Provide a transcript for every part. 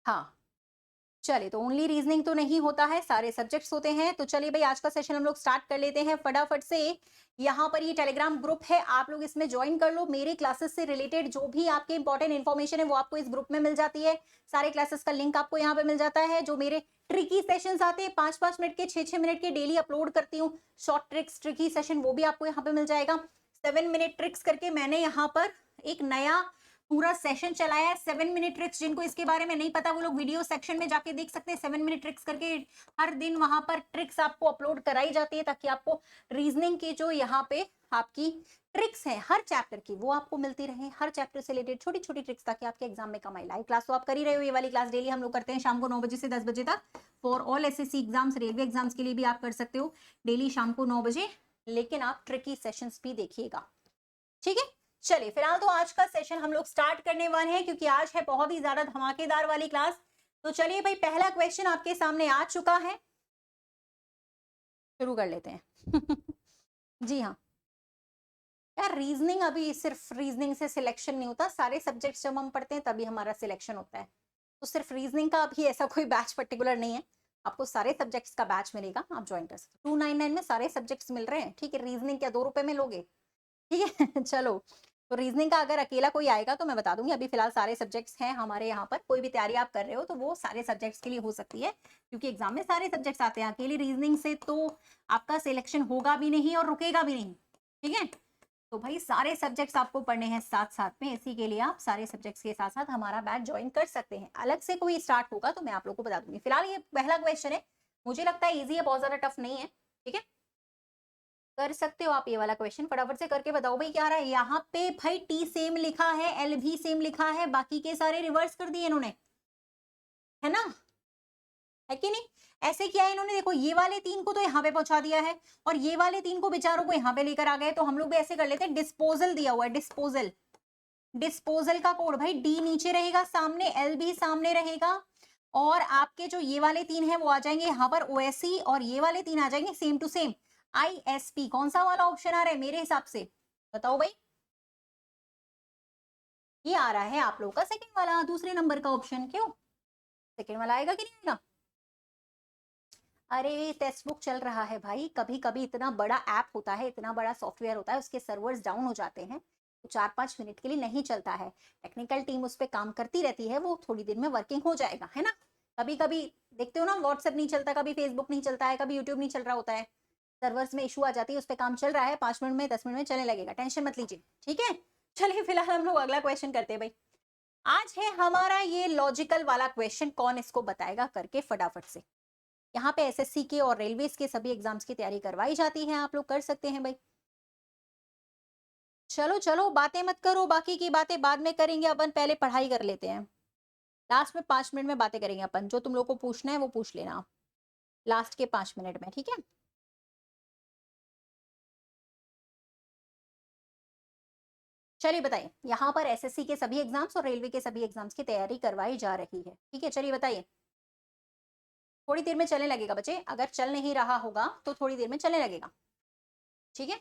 हाँ, चलिए, तो ओनली रीजनिंग तो नहीं होता है, सारे सब्जेक्ट्स होते हैं। तो चलिए भाई, आज का सेशन हम लोग स्टार्ट कर लेते हैं फटाफट से। यहाँ पर ये टेलीग्राम ग्रुप है, आप लोग इसमें ज्वाइन कर लो। मेरे क्लासेस से रिलेटेड जो भी आपके इंपॉर्टेंट इन्फॉर्मेशन है वो आपको इस ग्रुप में मिल जाती है। सारे क्लासेस का लिंक आपको यहाँ पे मिल जाता है। जो मेरे ट्रिकी सेशंस आते हैं 5-5 मिनट के, 6-6 मिनट के, डेली अपलोड करती हूँ शॉर्ट ट्रिक्स ट्रिकी सेशन, वो भी आपको यहाँ पे मिल जाएगा। 7 मिनट ट्रिक्स करके मैंने यहाँ पर एक नया पूरा सेशन चलाया है। 7 मिनट ट्रिक्स, जिनको इसके बारे में नहीं पता वो लोग वीडियो सेक्शन में जाके देख सकते हैं। 7 मिनट ट्रिक्स करके हर दिन वहां पर ट्रिक्स आपको अपलोड कराई जाती है, ताकि आपको रीजनिंग की जो यहाँ पे आपकी ट्रिक्स है हर चैप्टर की वो आपको मिलती रहे। हर चैप्टर से रिलेटेड छोटी छोटी ट्रिक्स, ताकि आपके एग्जाम में कमाई। लाइव क्लास तो आप कर ही रहे हो, ये वाली क्लास डेली हम लोग करते हैं शाम को 9 बजे से 10 बजे तक। For all SSC exams, railway exams के लिए भी आप कर सकते हो डेली शाम को 9 बजे। लेकिन आप ट्रिकी सेशंस भी देखिएगा, ठीक है। चलिए, फिलहाल तो आज का सेशन हम लोग स्टार्ट करने वाले हैं, क्योंकि आज है बहुत ही ज्यादा धमाकेदार वाली क्लास। तो चलिए भाई, पहला क्वेश्चन आपके सामने आ चुका है, शुरू कर लेते हैं। जी हाँ यार, रीजनिंग अभी सिर्फ रीजनिंग से सिलेक्शन नहीं होता, सारे सब्जेक्ट्स जब हम पढ़ते हैं तभी हमारा सिलेक्शन होता है। तो सिर्फ रीजनिंग का अभी ऐसा कोई बैच पर्टिकुलर नहीं है, आपको सारे सब्जेक्ट्स का बैच मिलेगा, आप ज्वाइन कर सकते हो। 299 में सारे सब्जेक्ट्स मिल रहे हैं, ठीक है। रीजनिंग क्या 2 रुपए में लोगे? ठीक है। चलो, तो रीजनिंग का अगर अकेला कोई आएगा तो मैं बता दूंगी। अभी फिलहाल सारे सब्जेक्ट्स हैं हमारे यहाँ पर। कोई भी तैयारी आप कर रहे हो तो वो सारे सब्जेक्ट्स के लिए हो सकती है, क्योंकि एग्जाम में सारे सब्जेक्ट्स आते हैं। अकेली रीजनिंग से तो आपका सिलेक्शन होगा भी नहीं और रुकेगा भी नहीं, ठीक है। तो भाई सारे सब्जेक्ट्स आपको पढ़ने हैं साथ साथ में, इसी के लिए आप सारे सब्जेक्ट्स के साथ साथ हमारा बैच ज्वाइन कर सकते हैं। अलग से कोई स्टार्ट होगा तो मैं आप लोग को बता दूंगी। फिलहाल ये पहला क्वेश्चन है, मुझे लगता है ईजी है, बहुत ज्यादा टफ नहीं है, ठीक है। कर सकते हो आप ये वाला क्वेश्चन, फटाफट से करके बताओ भाई क्या आ रहा है। यहाँ पे भाई टी सेम लिखा है, एल भी सेम लिखा है, बाकी के सारे रिवर्स कर दिए इन्होंने, है ना, है कि नहीं? ऐसे किया है इन्होंने, देखो ये वाले 3 को तो यहाँ पे पहुंचा दिया है, और ये वाले 3 को बेचारों को यहाँ पे लेकर आ गए। तो हम लोग भी ऐसे कर लेते हैं, डिस्पोजल दिया हुआ है, डिस्पोजल। डिस्पोजल का कोड भाई डी नीचे रहेगा, सामने एल भी सामने रहेगा, और आपके जो ये वाले 3 है वो आ जाएंगे यहाँ पर ओएससी, और ये वाले 3 आ जाएंगे सेम टू सेम आईएसपी। कौन सा वाला ऑप्शन आ रहा है मेरे हिसाब से, बताओ भाई? ये आ रहा है आप लोग का सेकंड वाला, दूसरे नंबर का ऑप्शन। क्यों सेकंड वाला आएगा कि नहीं आएगा? अरे टेक्स्ट बुक चल रहा है भाई, कभी कभी इतना बड़ा ऐप होता है, इतना बड़ा सॉफ्टवेयर होता है, उसके सर्वर्स डाउन हो जाते हैं, तो 4-5 मिनट के लिए नहीं चलता है। टेक्निकल टीम उस पर काम करती रहती है, वो थोड़ी देर में वर्किंग हो जाएगा, है ना। कभी कभी देखते हो ना, व्हाट्सएप नहीं चलता, कभी फेसबुक नहीं चलता है, कभी यूट्यूब नहीं चल रहा होता है, सर्वर्स में इशू आ जाती है, उस पर काम चल रहा है, 5 मिनट में 10 मिनट में चलने लगेगा, टेंशन मत लीजिए, ठीक है। चलिए फिलहाल हम लोग अगला क्वेश्चन करते हैं भाई। आज है हमारा ये लॉजिकल वाला क्वेश्चन, कौन इसको बताएगा करके फटाफट से। यहाँ पे एसएससी के और रेलवेज के सभी एग्जाम्स की तैयारी करवाई जाती है, आप लोग कर सकते हैं भाई। चलो चलो, बातें मत करो, बाकी की बातें बाद में करेंगे, अपन पहले पढ़ाई कर लेते हैं। लास्ट में 5 मिनट में बातें करेंगे अपन, जो तुम लोग को पूछना है वो पूछ लेना आप लास्ट के 5 मिनट में, ठीक है। चलिए बताइए, यहाँ पर एसएससी के सभी एग्जाम्स और रेलवे के सभी एग्जाम्स की तैयारी करवाई जा रही है, ठीक है। चलिए बताइए, थोड़ी देर में चलने लगेगा बच्चे, अगर चल नहीं रहा होगा तो थोड़ी देर में चलने लगेगा, ठीक है।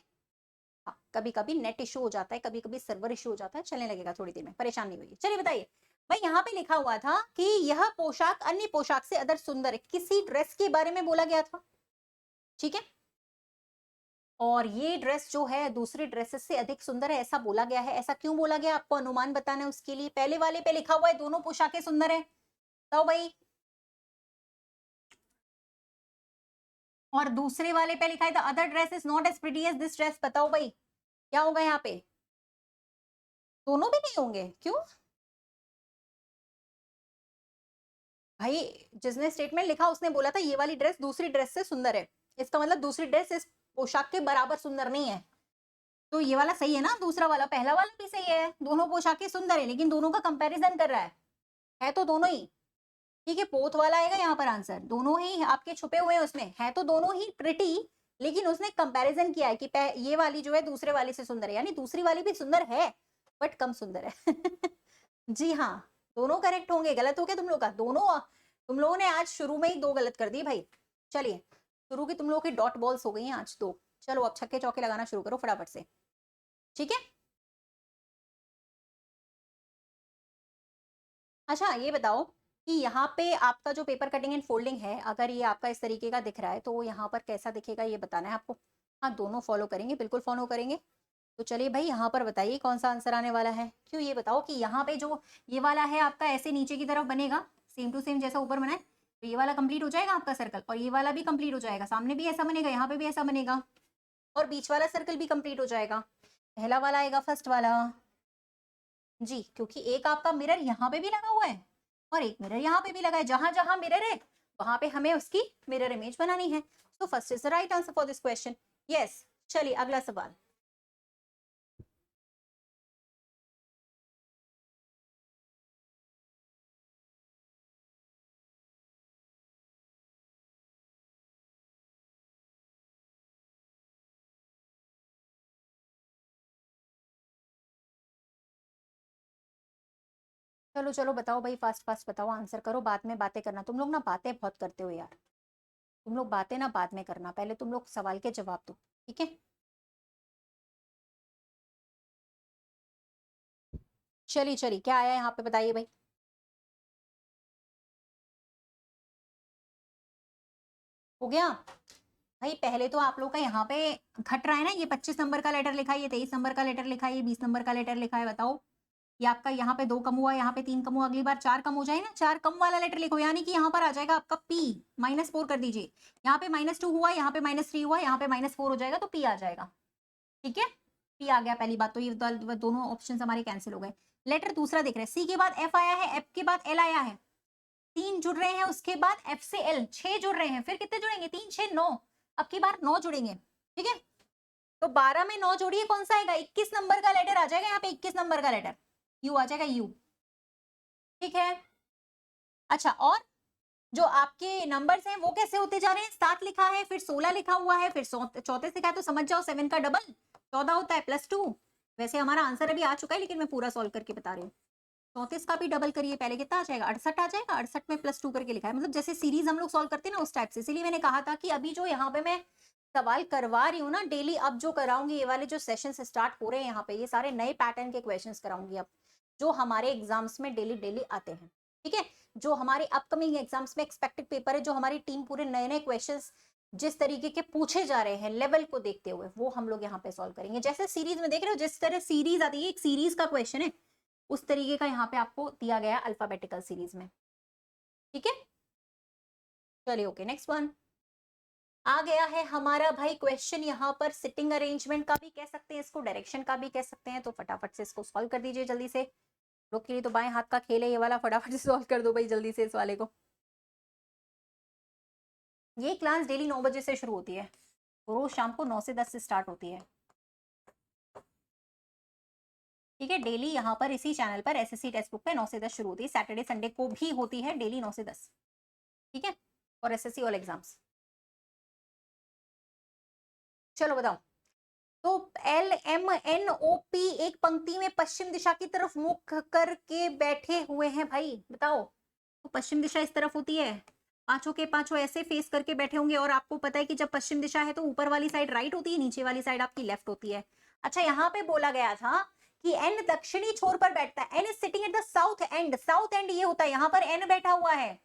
हाँ, कभी कभी नेट इशू हो जाता है, कभी कभी सर्वर इशू हो जाता है, चलने लगेगा थोड़ी देर में, परेशान नहीं होइए। चलिए बताइए भाई, यहाँ पे लिखा हुआ था कि यह पोशाक अन्य पोशाक से अदर सुंदर है, किसी ड्रेस के बारे में बोला गया था, ठीक है। और ये ड्रेस जो है दूसरी ड्रेसेस से अधिक सुंदर है, ऐसा बोला गया है। ऐसा क्यों बोला गया, आपको अनुमान बताना है। उसके लिए पहले वाले पे लिखा हुआ है दोनों पोशाकें सुंदर है, तो भाई, और दूसरे वाले पे लिखा है the other dress is not as pretty as this dress, बताओ भाई क्या होगा यहाँ पे? दोनों भी नहीं होंगे, क्यों भाई? जिसने स्टेटमेंट लिखा उसने बोला था ये वाली ड्रेस दूसरी ड्रेस से सुंदर है, इसका मतलब दूसरी ड्रेस इस पोशाक के बराबर सुंदर नहीं है। तो ये वाला सही है ना, दूसरा वाला, पहला वाला भी सही है, दोनों पोशाकें सुंदर है, लेकिन दोनों का कंपैरिजन कर रहा है तो दोनों ही, ठीक है। पोथ वाला आएगा यहाँ पर आंसर, दोनों ही आपके छुपे हुए हैं उसमें, है तो दोनों ही प्रिटी, लेकिन उसने कंपैरिजन किया है कि ये वाली जो है दूसरे वाले से सुंदर है, यानी दूसरी वाली भी सुंदर है बट कम सुंदर है। जी हाँ, दोनों करेक्ट होंगे। गलत हो गया तुम लोग का, दोनों तुम लोगों ने आज शुरू में ही 2 गलत कर दिए भाई। चलिए, शुरू की तुम लोगों की डॉट बॉल्स हो गई हैं आज 2। चलो अब छक्के चौके लगाना शुरू करो फटाफट से, ठीक है। अच्छा ये बताओ, कि यहाँ पे आपका जो पेपर कटिंग एंड फोल्डिंग है, अगर ये आपका इस तरीके का दिख रहा है तो यहाँ पर कैसा दिखेगा ये बताना है आपको। हाँ, दोनों फॉलो करेंगे, बिल्कुल फॉलो करेंगे। तो चलिए भाई, यहाँ पर बताइए कौन सा आंसर आने वाला है। क्यों, ये बताओ कि यहाँ पे जो ये वाला है आपका ऐसे नीचे की तरफ बनेगा, सेम टू सेम जैसा ऊपर बना है, तो ये वाला कंप्लीट हो जाएगा आपका सर्कल, और ये वाला भी कंप्लीट हो जाएगा, सामने भी ऐसा बनेगा, यहाँ पे भी ऐसा बनेगा, और बीच वाला सर्कल भी कंप्लीट हो जाएगा। पहला वाला आएगा, फर्स्ट वाला जी, क्योंकि एक आपका मिरर यहाँ पे भी लगा हुआ है और एक मिरर यहाँ पे भी लगा है। जहां जहां मिरर है वहां पे हमें उसकी मिरर इमेज बनानी है। तो first is the right answer for this question. Yes, चलिए अगला सवाल। चलो चलो बताओ भाई, फास्ट फास्ट बताओ, आंसर करो, बाद में बातें करना। तुम लोग ना बातें बहुत करते हो यार, तुम लोग बातें ना बाद में करना, पहले तुम लोग सवाल के जवाब दो, ठीक है। चलिए चलिए, क्या आया यहाँ पे बताइए भाई। हो गया भाई। पहले तो आप लोग का यहाँ पे घट रहा है ना, ये 25 नंबर का लेटर लिखा है, ये 23 नंबर का लेटर लिखा है, ये 20 नंबर का लेटर लिखा है। बताओ, ये आपका यहाँ पे 2 कम हुआ, यहाँ पे 3 कम हुआ, अगली बार 4 कम हो जाए ना, 4 कम वाला लेटर लिखो, यानी कि यहाँ पर आ जाएगा आपका P, -4 कर दीजिए। यहाँ पे -2 हुआ, यहाँ पे -3 हुआ, यहाँ पे -4 हो जाएगा, तो P आ जाएगा, ठीक है। P आ गया, पहली बात तो ये दोनों ऑप्शन हमारे कैंसिल हो गए। लेटर दूसरा देख रहे हैं, C के बाद F आया है, F के बाद L आया है, 3 जुड़ रहे हैं, उसके बाद F से L 6 जुड़ रहे हैं, फिर कितने जुड़ेंगे, 3 6 9, अब की बार 9 जुड़ेंगे, ठीक है। तो 12 में 9 जोड़िए, कौन सा आएगा, 21 नंबर का लेटर आ जाएगा यहाँ पे, 21 नंबर का लेटर U आ जाएगा, U, ठीक है। अच्छा, और जो आपके नंबर्स हैं वो कैसे होते जा रहे हैं, 7 लिखा है, फिर 16 लिखा हुआ है, फिर 34 लिखा है, तो समझ जाओ 7 का डबल 14 होता है, +2। वैसे हमारा आंसर अभी आ चुका है, लेकिन मैं पूरा सॉल्व करके बता रही हूँ। 34 का भी डबल करिए, पहले कितना आ जाएगा, 68 आ जाएगा, 68 में +2 करके लिखा है, मतलब जैसे सीरीज हम लोग सॉल्व करते हैं ना उस टाइप से। इसीलिए मैंने कहा था कि अभी जो यहाँ पे मैं सवाल करवा रही हूँ ना डेली, अब जो कराऊंगी, ये वाले जो सेशन स्टार्ट हो रहे हैं यहाँ पे, ये सारे नए पैटर्न के क्वेश्चंस कराऊंगी अब, जो हमारे एग्जाम्स में डेली डेली आते हैं, ठीक है। जो हमारे अपकमिंग एग्जाम्स में एक्सपेक्टेड पेपर है, जो हमारी टीम पूरे नए नए क्वेश्चंस जिस तरीके के पूछे जा रहे हैं लेवल को देखते हुए, वो हम लोग यहाँ पे सॉल्व करेंगे। जैसे सीरीज में देख रहे हो, जिस तरह सीरीज आती है, एक सीरीज का क्वेश्चन है, उस तरीके का यहाँ पे आपको दिया गया अल्फाबेटिकल सीरीज में, ठीक है। चलिए ओके, नेक्स्ट वन आ गया है हमारा भाई क्वेश्चन, यहाँ पर सिटिंग अरेंजमेंट का भी कह सकते हैं इसको, डायरेक्शन का भी कह सकते हैं। तो फटाफट से इसको सॉल्व कर दीजिए जल्दी से, लोग के लिए तो बाएं हाथ का खेल है ये वाला, फटाफट से सॉल्व कर दो भाई जल्दी से इस वाले को। ये क्लास डेली 9 बजे से शुरू होती है, रोज शाम को 9 से 10 से स्टार्ट होती है, ठीक है। डेली यहाँ पर इसी चैनल पर एसएससी टेक्स्ट बुक पे 9 से 10 शुरू होती है, सैटरडे संडे को भी होती है डेली 9 से 10, ठीक है, और एसएससी ऑल एग्जाम्स। चलो बताओ, तो LMNOP एक पंक्ति में पश्चिम दिशा की तरफ मुख करके बैठे हुए हैं भाई, बताओ। तो पश्चिम दिशा इस तरफ होती है, पांचों के पांचों ऐसे फेस करके बैठे होंगे, और आपको पता है कि जब पश्चिम दिशा है तो ऊपर वाली साइड राइट होती है, नीचे वाली साइड आपकी लेफ्ट होती है। अच्छा, यहाँ पे बोला गया था कि एन दक्षिणी छोर पर बैठता है, N is sitting at the south end, south end ये होता है, यहाँ पर एन बैठा हुआ है,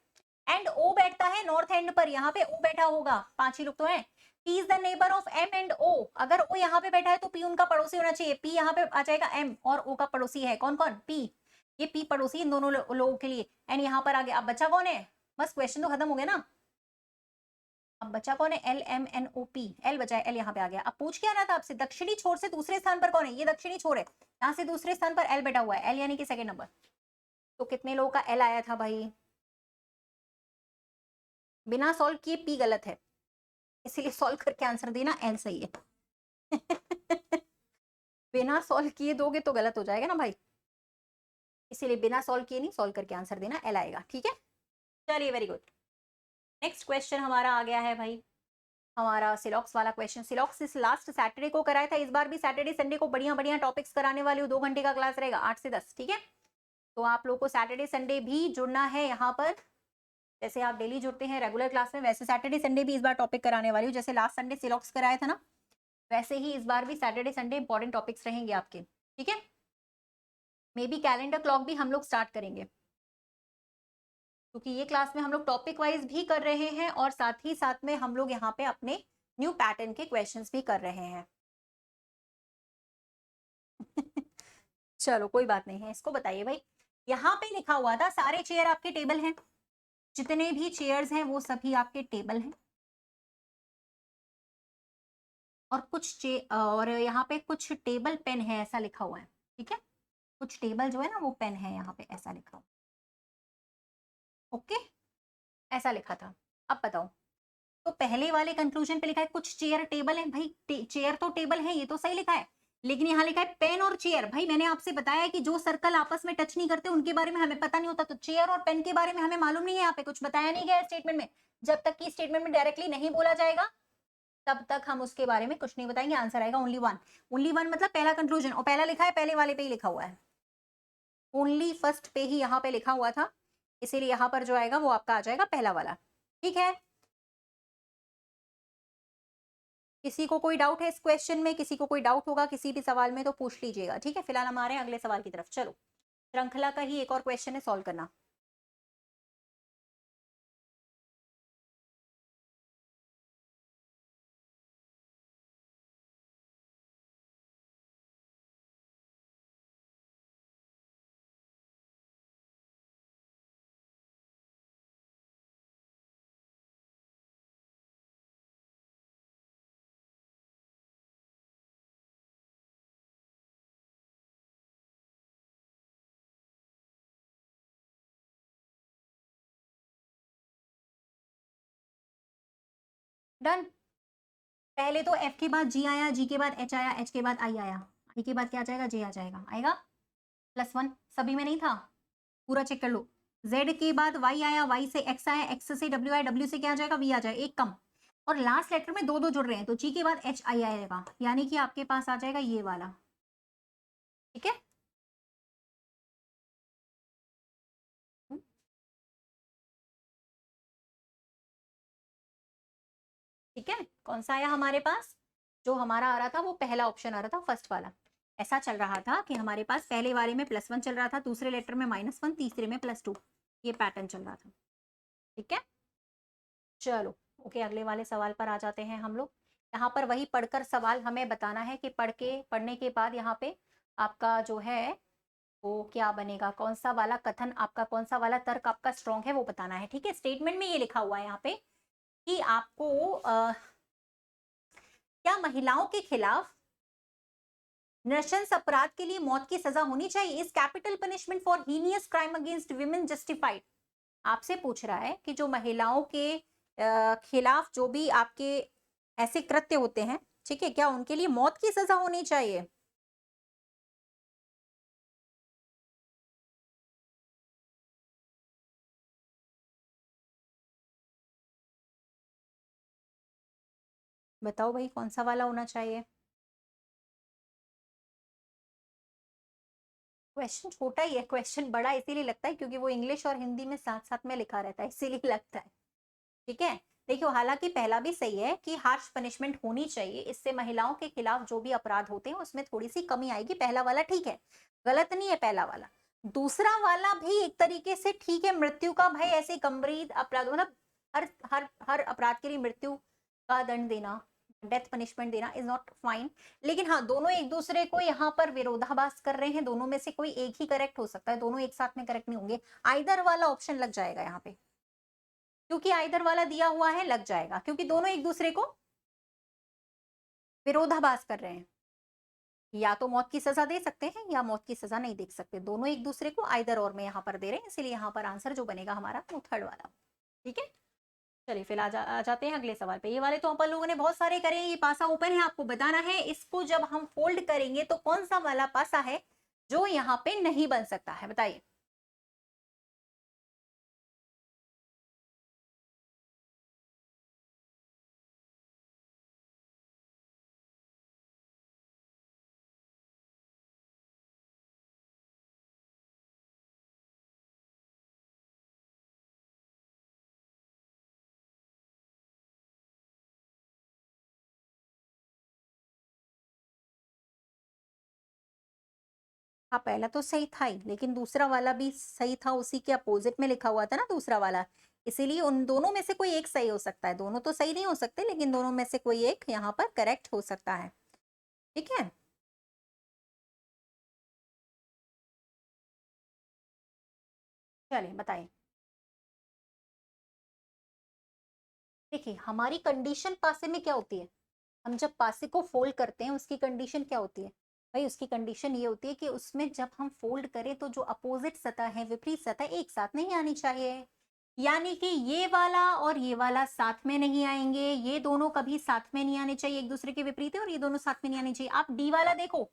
एंड ओ बैठता है नॉर्थ एंड पर, यहाँ पे ओ बैठा होगा, 5 ही लोग तो हैं। P is the neighbour of M and O, अगर O यहाँ पे बैठा है तो P उनका पड़ोसी होना चाहिए, P यहाँ पे आ जाएगा M, और O का पड़ोसी है कौन कौन, P, ये P पड़ोसी इन दोनों लोगों के लिए, एंड यहाँ पर आ गया। अब बच्चा कौन है, बस क्वेश्चन तो खत्म हो गया ना, अब बच्चा कौन है, LMNOP, L बचा है, L यहाँ पे आ गया। अब पूछ क्या रहा था आपसे, दक्षिणी छोर से दूसरे स्थान पर कौन है, ये दक्षिणी छोर है, यहाँ से दूसरे स्थान पर L बैठा हुआ है, L यानी कि सेकंड नंबर। तो कितने लोगों का L आया था भाई, बिना सॉल्व किए P गलत है, इसीलिए सॉल्व करके आंसर देना, L सही है। बिना सॉल्व किए दोगे तो गलत हो जाएगा ना भाई, इसीलिए बिना सॉल्व किए नहीं, सॉल्व करके आंसर देना, L आएगा, ठीक है। चलिए वेरी गुड, नेक्स्ट क्वेश्चन हमारा आ गया है भाई, हमारा सिलॉक्स वाला क्वेश्चन। सिलॉक्स इस लास्ट सैटरडे को कराया था, इस बार भी सैटरडे संडे को बढ़िया बढ़िया टॉपिक्स कराने वाली हूँ, 2 घंटे का क्लास रहेगा 8 से 10, ठीक है। तो आप लोग को सैटरडे संडे भी जुड़ना है यहाँ पर, जैसे आप डेली जुड़ते हैं रेगुलर क्लास में, वैसे सैटरडे संडे भी इस बार टॉपिक कराने वाली हूँ। जैसे लास्ट संडे सिलॉक्स कराया था ना, वैसे ही इस बार भी सैटरडे संडे इंपॉर्टेंट टॉपिक्स रहेंगे आपके, ठीक है। मे बी कैलेंडर क्लॉक भी हम लोग स्टार्ट करेंगे, क्योंकि ये क्लास में हम लोग टॉपिक वाइज भी कर रहे हैं और साथ ही साथ में हम लोग यहाँ पे अपने न्यू पैटर्न के क्वेश्चंस भी कर रहे हैं। चलो कोई बात नहीं है, इसको बताइए भाई। यहाँ पे लिखा हुआ था सारे चेयर आपके टेबल हैं, जितने भी चेयर्स हैं वो सभी आपके टेबल हैं, और और यहाँ पे कुछ टेबल पेन है ऐसा लिखा हुआ है, ठीक है। कुछ टेबल जो है ना वो पेन है यहाँ पे ऐसा लिखा हुआ, ओके, ऐसा लिखा था। अब बताओ, तो पहले वाले कंक्लूजन पे लिखा है कुछ चेयर टेबल है, भाई चेयर तो टेबल है ये तो सही लिखा है, लेकिन यहाँ लिखा है पेन और चेयर। भाई मैंने आपसे बताया है कि जो सर्कल आपस में टच नहीं करते उनके बारे में हमें पता नहीं होता, तो चेयर और पेन के बारे में हमें मालूम नहीं है, यहाँ पे कुछ बताया नहीं गया स्टेटमेंट में। जब तक कि स्टेटमेंट में डायरेक्टली नहीं बोला जाएगा तब तक हम उसके बारे में कुछ नहीं बताएंगे। आंसर आएगा ओनली वन। ओनली वन मतलब पहला कंक्लूजन, और पहला लिखा है पहले वाले पे ही लिखा हुआ है, ओनली फर्स्ट पे ही यहाँ पे लिखा हुआ था, इसीलिए यहाँ पर जो आएगा वो आपका आ जाएगा पहला वाला, ठीक है। किसी को कोई डाउट है इस क्वेश्चन में? किसी को कोई डाउट होगा किसी भी सवाल में तो पूछ लीजिएगा, ठीक है। फिलहाल हम आ रहे हैं अगले सवाल की तरफ। चलो, श्रृंखला का ही एक और क्वेश्चन है, सॉल्व करना। डन। पहले तो एफ के बाद जी आया, जी के बाद एच आया, एच के बाद आई आया, आई के बाद क्या आ जाएगा? जे आ जाएगा, आएगा +1। सभी में नहीं था, पूरा चेक कर लो। जेड के बाद वाई आया, वाई से एक्स आया, एक्स से डब्ल्यू आया, डब्ल्यू से क्या आ जाएगा? वी आ जाएगा, एक कम। और लास्ट लेटर में दो दो जुड़ रहे हैं, तो जी के बाद एच आई आएगा, यानी कि आपके पास आ जाएगा ये वाला, ठीक है। ठीक है, कौन सा आया हमारे पास? जो हमारा आ रहा था वो पहला ऑप्शन आ रहा था, फर्स्ट वाला। ऐसा चल रहा था कि हमारे पास पहले वाले में +1 चल रहा था, दूसरे लेटर में -1, तीसरे में +2, ये पैटर्न चल रहा था, ठीक है। चलो ओके, अगले वाले सवाल पर आ जाते हैं हम लोग। यहाँ पर वही पढ़कर सवाल हमें बताना है कि पढ़ने के बाद यहाँ पे आपका जो है वो क्या बनेगा, कौन सा वाला कथन आपका, कौन सा वाला तर्क आपका स्ट्रॉन्ग है वो बताना है, ठीक है। स्टेटमेंट में ये लिखा हुआ है यहाँ पे कि आपको क्या महिलाओं के खिलाफ नृशंस अपराध के लिए मौत की सजा होनी चाहिए? Is capital punishment for heinous crime against women justified? आपसे पूछ रहा है कि जो महिलाओं के खिलाफ जो भी आपके ऐसे कृत्य होते हैं, ठीक है, क्या उनके लिए मौत की सजा होनी चाहिए? बताओ भाई कौन सा वाला होना चाहिए? क्वेश्चन छोटा ही है, क्वेश्चन बड़ा इसीलिए लगता है क्योंकि वो इंग्लिश और हिंदी में साथ साथ में लिखा रहता है, इसीलिए लगता है, ठीक है। देखियो, हालांकि पहला भी सही है कि हार्श पनिशमेंट होनी चाहिए, इससे महिलाओं के खिलाफ जो भी अपराध होते हैं उसमें थोड़ी सी कमी आएगी। पहला वाला ठीक है, गलत नहीं है पहला वाला। दूसरा वाला भी एक तरीके से ठीक है, मृत्यु का भाई ऐसे गंभीर अपराध मतलब हर हर हर अपराध के लिए मृत्यु का दंड देना, डेथ पनिशमेंट देना इज नॉट फाइन। लेकिन हाँ, दोनों एक दूसरे को यहाँ पर विरोधाभास कर रहे हैं, दोनों में से कोई एक ही करेक्ट हो सकता है, दोनों एक साथ में करेक्ट नहीं होंगे। आइदर वाला ऑप्शन लग जाएगा यहाँ पे, क्योंकि आइदर वाला दिया हुआ है, लग जाएगा, क्योंकि दोनों एक दूसरे को विरोधाभास कर रहे हैं। या तो मौत की सजा दे सकते हैं या मौत की सजा नहीं दे सकते, दोनों एक दूसरे को आइदर और में यहाँ पर दे रहे हैं, इसलिए यहाँ पर आंसर जो बनेगा हमारा वो थर्ड वाला, ठीक है। चलिए फिर आ जाते हैं अगले सवाल पे। ये वाले तो अपन लोगों ने बहुत सारे करे हैं, ये पासा ओपन है, आपको बताना है इसको जब हम फोल्ड करेंगे तो कौन सा वाला पासा है जो यहाँ पे नहीं बन सकता है, बताइए। हाँ पहला तो सही था ही, लेकिन दूसरा वाला भी सही था, उसी के अपोजिट में लिखा हुआ था ना दूसरा वाला, इसीलिए उन दोनों में से कोई एक सही हो सकता है। दोनों तो सही नहीं हो सकते, लेकिन दोनों में से कोई एक यहाँ पर करेक्ट हो सकता है। ठीक है, चलिए बताइए। देखिए हमारी कंडीशन पासे में क्या होती है, हम जब पासे को फोल्ड करते हैं उसकी कंडीशन क्या होती है भाई, उसकी कंडीशन ये होती है कि उसमें जब हम फोल्ड करें तो जो अपोजिट सतह है, विपरीत सतह एक साथ नहीं आनी चाहिए। यानी कि ये वाला और ये वाला साथ में नहीं आएंगे, ये दोनों कभी साथ में नहीं आने चाहिए, एक दूसरे के विपरीत है, और ये दोनों साथ में नहीं आने चाहिए। आप डी वाला देखो,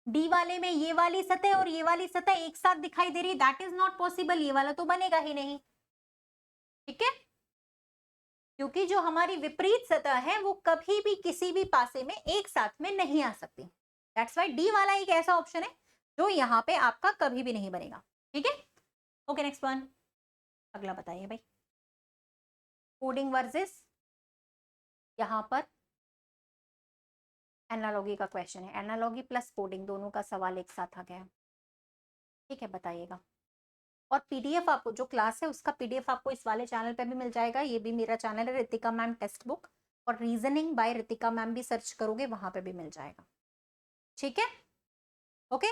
डी वाले में ये वाली सतह और ये वाली सतह एक साथ दिखाई दे रही, दैट इज नॉट पॉसिबल, ये वाला तो बनेगा ही नहीं। ठीक है, क्योंकि जो हमारी विपरीत सतह है वो कभी भी किसी भी पासे में एक साथ में नहीं आ सकती। दैट्स वाई डी वाला एक ऐसा ऑप्शन है जो यहाँ पे आपका कभी भी नहीं बनेगा। ठीक है, ओके नेक्स्ट वन, अगला बताइए भाई। कोडिंग वर्सेस यहाँ पर एनालॉगी का क्वेश्चन है, एनालॉगी प्लस कोडिंग दोनों का सवाल एक साथ आ गया। ठीक है, बताइएगा। और पीडीएफ आपको जो क्लास है उसका पीडीएफ आपको इस वाले चैनल पे भी मिल जाएगा, ये भी मेरा चैनल है रितिका मैम टेक्स्ट बुक, और रीजनिंग बाय रितिका मैम भी सर्च करोगे वहां पे भी मिल जाएगा। ठीक है, ओके।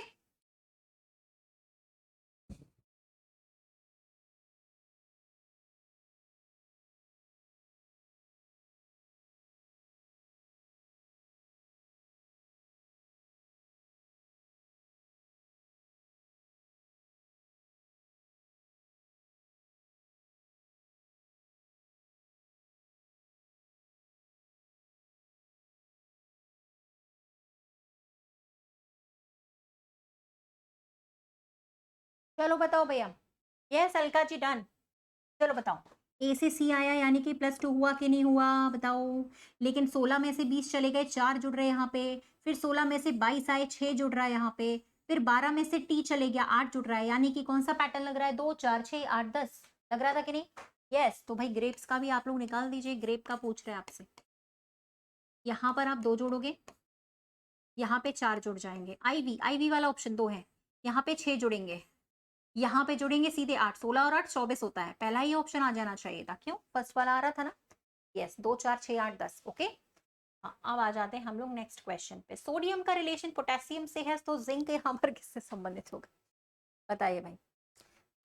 चलो बताओ भैया, यस अलका जी डन। चलो बताओ, ए से सी आया यानी कि +2 हुआ कि नहीं हुआ बताओ। लेकिन 16 में से 20 चले गए, 4 जुड़ रहे यहाँ पे। फिर 16 में से 22 आए, 6 जुड़ रहा है यहाँ पे। फिर 12 में से टी चले गया, 8 जुड़ रहा है, यानी कि कौन सा पैटर्न लग रहा है, 2 4 6 8 10 लग रहा था कि नहीं। यस, तो भाई ग्रेप्स का भी आप लोग निकाल दीजिए, ग्रेप का पूछ रहे हैं आपसे। यहाँ पर आप 2 जोड़ोगे, यहाँ पे 4 जुड़ जाएंगे। आईवी, आईवी वाला ऑप्शन 2 है, यहाँ पे 6 जुड़ेंगे, यहाँ पे जुड़ेंगे सीधे 8, 16 और 8 24 होता है, पहला ही ऑप्शन आ जाना चाहिए था, क्यों फर्स्ट वाला आ रहा था ना। Yes, 2 4 6 8 10, okay. हाँ, अब आ जाते हैं हम लोग नेक्स्ट क्वेश्चन पे। सोडियम का रिलेशन पोटेशियम से है, तो जिंक यहाँ पर किससे संबंधित होगा बताइए भाई।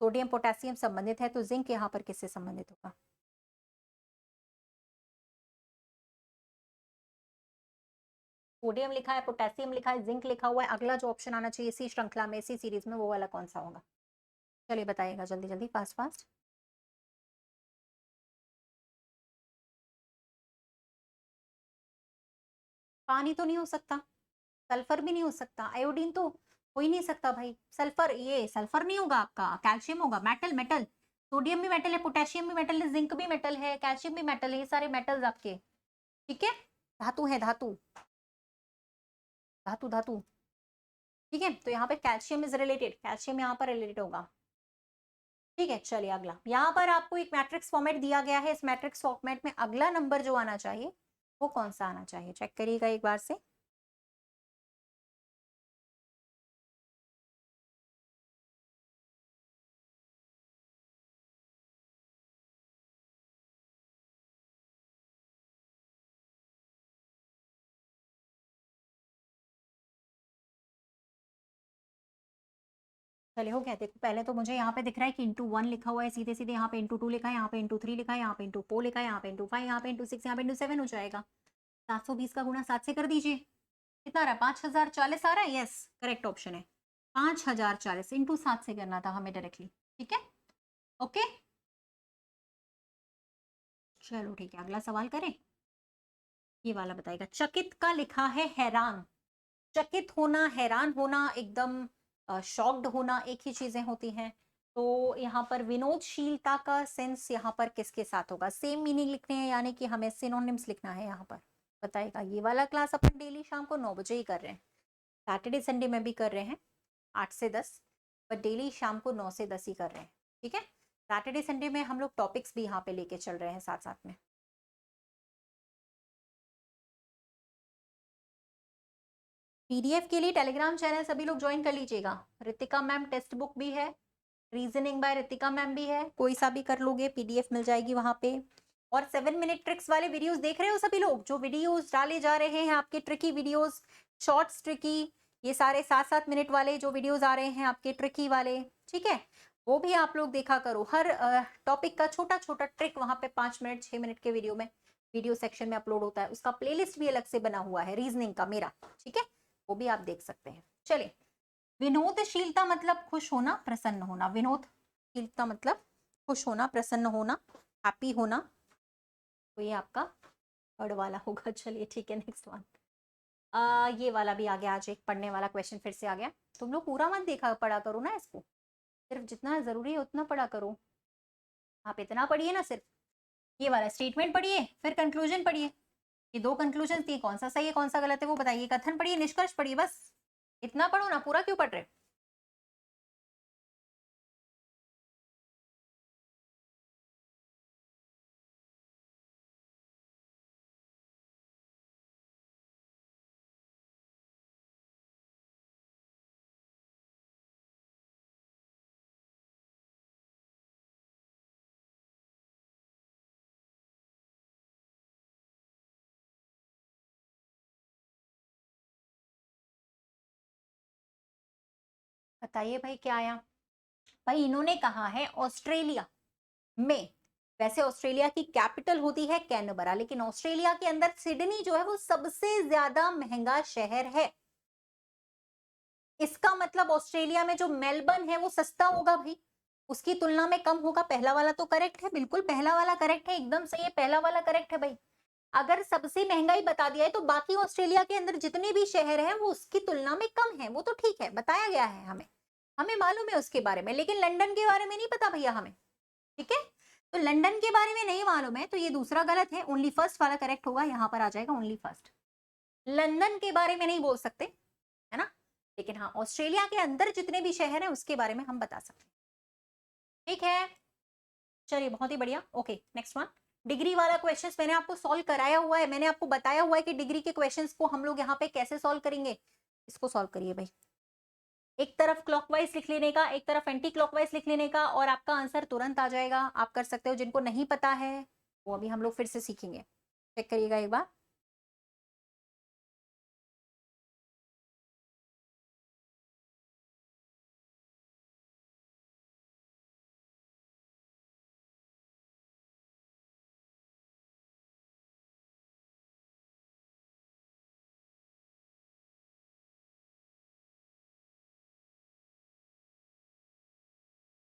सोडियम पोटेशियम संबंधित है तो जिंक यहाँ पर किससे संबंधित होगा। सोडियम लिखा है, पोटेशियम लिखा है, जिंक लिखा हुआ है, अगला जो ऑप्शन आना चाहिए इसी श्रृंखला में, इसी सीरीज में, वो वाला कौन सा होगा। चलिए बताइएगा जल्दी जल्दी, फास्ट फास्ट। पानी तो नहीं हो सकता, सल्फर भी नहीं हो सकता, आयोडीन तो हो ही नहीं सकता भाई। सल्फर, ये सल्फर नहीं होगा आपका, कैल्शियम होगा। मेटल, मेटल, सोडियम भी मेटल है, पोटेशियम भी मेटल है, जिंक भी मेटल है, कैल्शियम भी मेटल है, ये सारे मेटल्स आपके। ठीक है, धातु है, धातु, धातु धातु। ठीक है, तो यहाँ पे कैल्शियम इज रिलेटेड, कैल्शियम यहाँ पर रिलेटेड होगा। ठीक है, चलिए अगला, यहाँ पर आपको एक मैट्रिक्स फॉर्मेट दिया गया है, इस मैट्रिक्स फॉर्मेट में अगला नंबर जो आना चाहिए वो कौन सा आना चाहिए, चेक करिएगा एक बार से। चलिए हो गया, देखो पहले तो मुझे यहाँ पे दिख रहा है कि ×1 लिखा हुआ है, सीधे सीधे यहाँ पे ×2 लिखा है, यहाँ पे ×3 लिखा है, यहाँ पे ×4 लिखा है, यहाँ पे ×5, यहाँ पे ×6, यहाँ पे ×7 हो जाएगा। 720 का गुणा 7 से कर दीजिए, कितना आ रहा है, 5040 आ रहा है। यस, करेक्ट ऑप्शन है 5040, ×7 से करना था हमें डायरेक्टली। ठीक है, ओके, चलो ठीक है, अगला सवाल करें। ये वाला बताएगा, चकित का लिखा है हैरान। चकित होना, हैरान होना, एकदम शॉक्ड होना, एक ही चीजें होती हैं। तो यहाँ पर विनोदशीलता का सेंस यहाँ पर किसके साथ होगा, सेम मीनिंग लिखने हैं, यानी कि हमें सिनोनिम्स लिखना है यहाँ पर। बताइएगा, ये वाला क्लास अपन डेली शाम को 9 बजे ही कर रहे हैं, सैटरडे संडे में भी कर रहे हैं 8 से 10, पर डेली शाम को 9 से 10 ही कर रहे हैं। ठीक है, सैटरडे संडे में हम लोग टॉपिक्स भी यहाँ पे लेके चल रहे हैं साथ साथ में। पीडीएफ के लिए टेलीग्राम चैनल सभी लोग ज्वाइन कर लीजिएगा। रितिका मैम टेक्स्ट बुक भी है, रीजनिंग बाय रितिका मैम भी है, कोई सा भी कर लोगे पीडीएफ मिल जाएगी वहां पे। और 7 मिनट ट्रिक्स वाले वीडियोस देख रहे हो सभी लोग, जो वीडियोस डाले जा रहे हैं आपके ट्रिकी वीडियोस, शॉर्ट्स ट्रिकी, ये सारे 7-7 मिनट वाले जो वीडियोस आ रहे हैं आपके ट्रिकी वाले, ठीक है, वो भी आप लोग देखा करो। हर टॉपिक का छोटा छोटा ट्रिक वहां पे 5 मिनट 6 मिनट के वीडियो में, वीडियो सेक्शन में अपलोड होता है, उसका प्लेलिस्ट भी अलग से बना हुआ है रीजनिंग का मेरा, ठीक है, वो भी आप देख सकते हैं। चलिए, विनोदशीलता मतलब खुश होना, प्रसन्न होना। विनोदशीलता मतलब खुश होना, प्रसन्न होना, हैप्पी होना, तो ये आपका थर्ड वाला होगा। चलिए ठीक है, नेक्स्ट वन। ये वाला भी आ गया, आज एक पढ़ने वाला क्वेश्चन फिर से आ गया। तुम लोग पूरा मत देखा पढ़ा करो ना इसको, सिर्फ जितना जरूरी है उतना पढ़ा करो। आप इतना पढ़िए ना, सिर्फ ये वाला स्टेटमेंट पढ़िए, फिर कंक्लूजन पढ़िए, ये 2 कंक्लूजन दिए, कौन सा सही है कौन सा गलत है वो बताइए। कथन पढ़िए, निष्कर्ष पढ़िए, बस इतना पढ़ो ना, पूरा क्यों पढ़ रहे। बताइए भाई क्या आया। भाई इन्होंने कहा है ऑस्ट्रेलिया में, वैसे ऑस्ट्रेलिया की कैपिटल होती है कैनबरा, लेकिन ऑस्ट्रेलिया के अंदर सिडनी जो है वो सबसे ज्यादा महंगा शहर है। इसका मतलब ऑस्ट्रेलिया में जो मेलबर्न है वो सस्ता होगा भाई, उसकी तुलना में कम होगा। पहला वाला तो करेक्ट है, बिल्कुल पहला वाला करेक्ट है, एकदम सही है, पहला वाला करेक्ट है भाई। अगर सबसे महंगाई बता दिया है तो बाकी ऑस्ट्रेलिया के अंदर जितने भी शहर हैं वो उसकी तुलना में कम है, वो तो ठीक है, बताया गया है, हमें हमें मालूम है उसके बारे में, लेकिन लंदन के बारे में नहीं पता भैया हमें, ठीक है। तो लंदन के बारे में नहीं मालूम है तो ये दूसरा गलत है, ओनली फर्स्ट वाला करेक्ट होगा, यहाँ पर आ जाएगा ओनली फर्स्ट। लंदन के बारे में नहीं बोल सकते, है ना, लेकिन हाँ ऑस्ट्रेलिया के अंदर जितने भी शहर हैं उसके बारे में हम बता सकते हैं, ठीक है। चलिए बहुत ही बढ़िया, ओके नेक्स्ट वन। डिग्री वाला क्वेश्चंस मैंने आपको सॉल्व कराया हुआ है, मैंने आपको बताया हुआ है कि डिग्री के क्वेश्चंस को हम लोग यहाँ पे कैसे सॉल्व करेंगे। इसको सॉल्व करिए भाई, एक तरफ क्लॉकवाइज लिख लेने का, एक तरफ एंटी क्लॉकवाइज लिख लेने का, और आपका आंसर तुरंत आ जाएगा, आप कर सकते हो। जिनको नहीं पता है वो अभी हम लोग फिर से सीखेंगे, चेक करिएगा एक बार।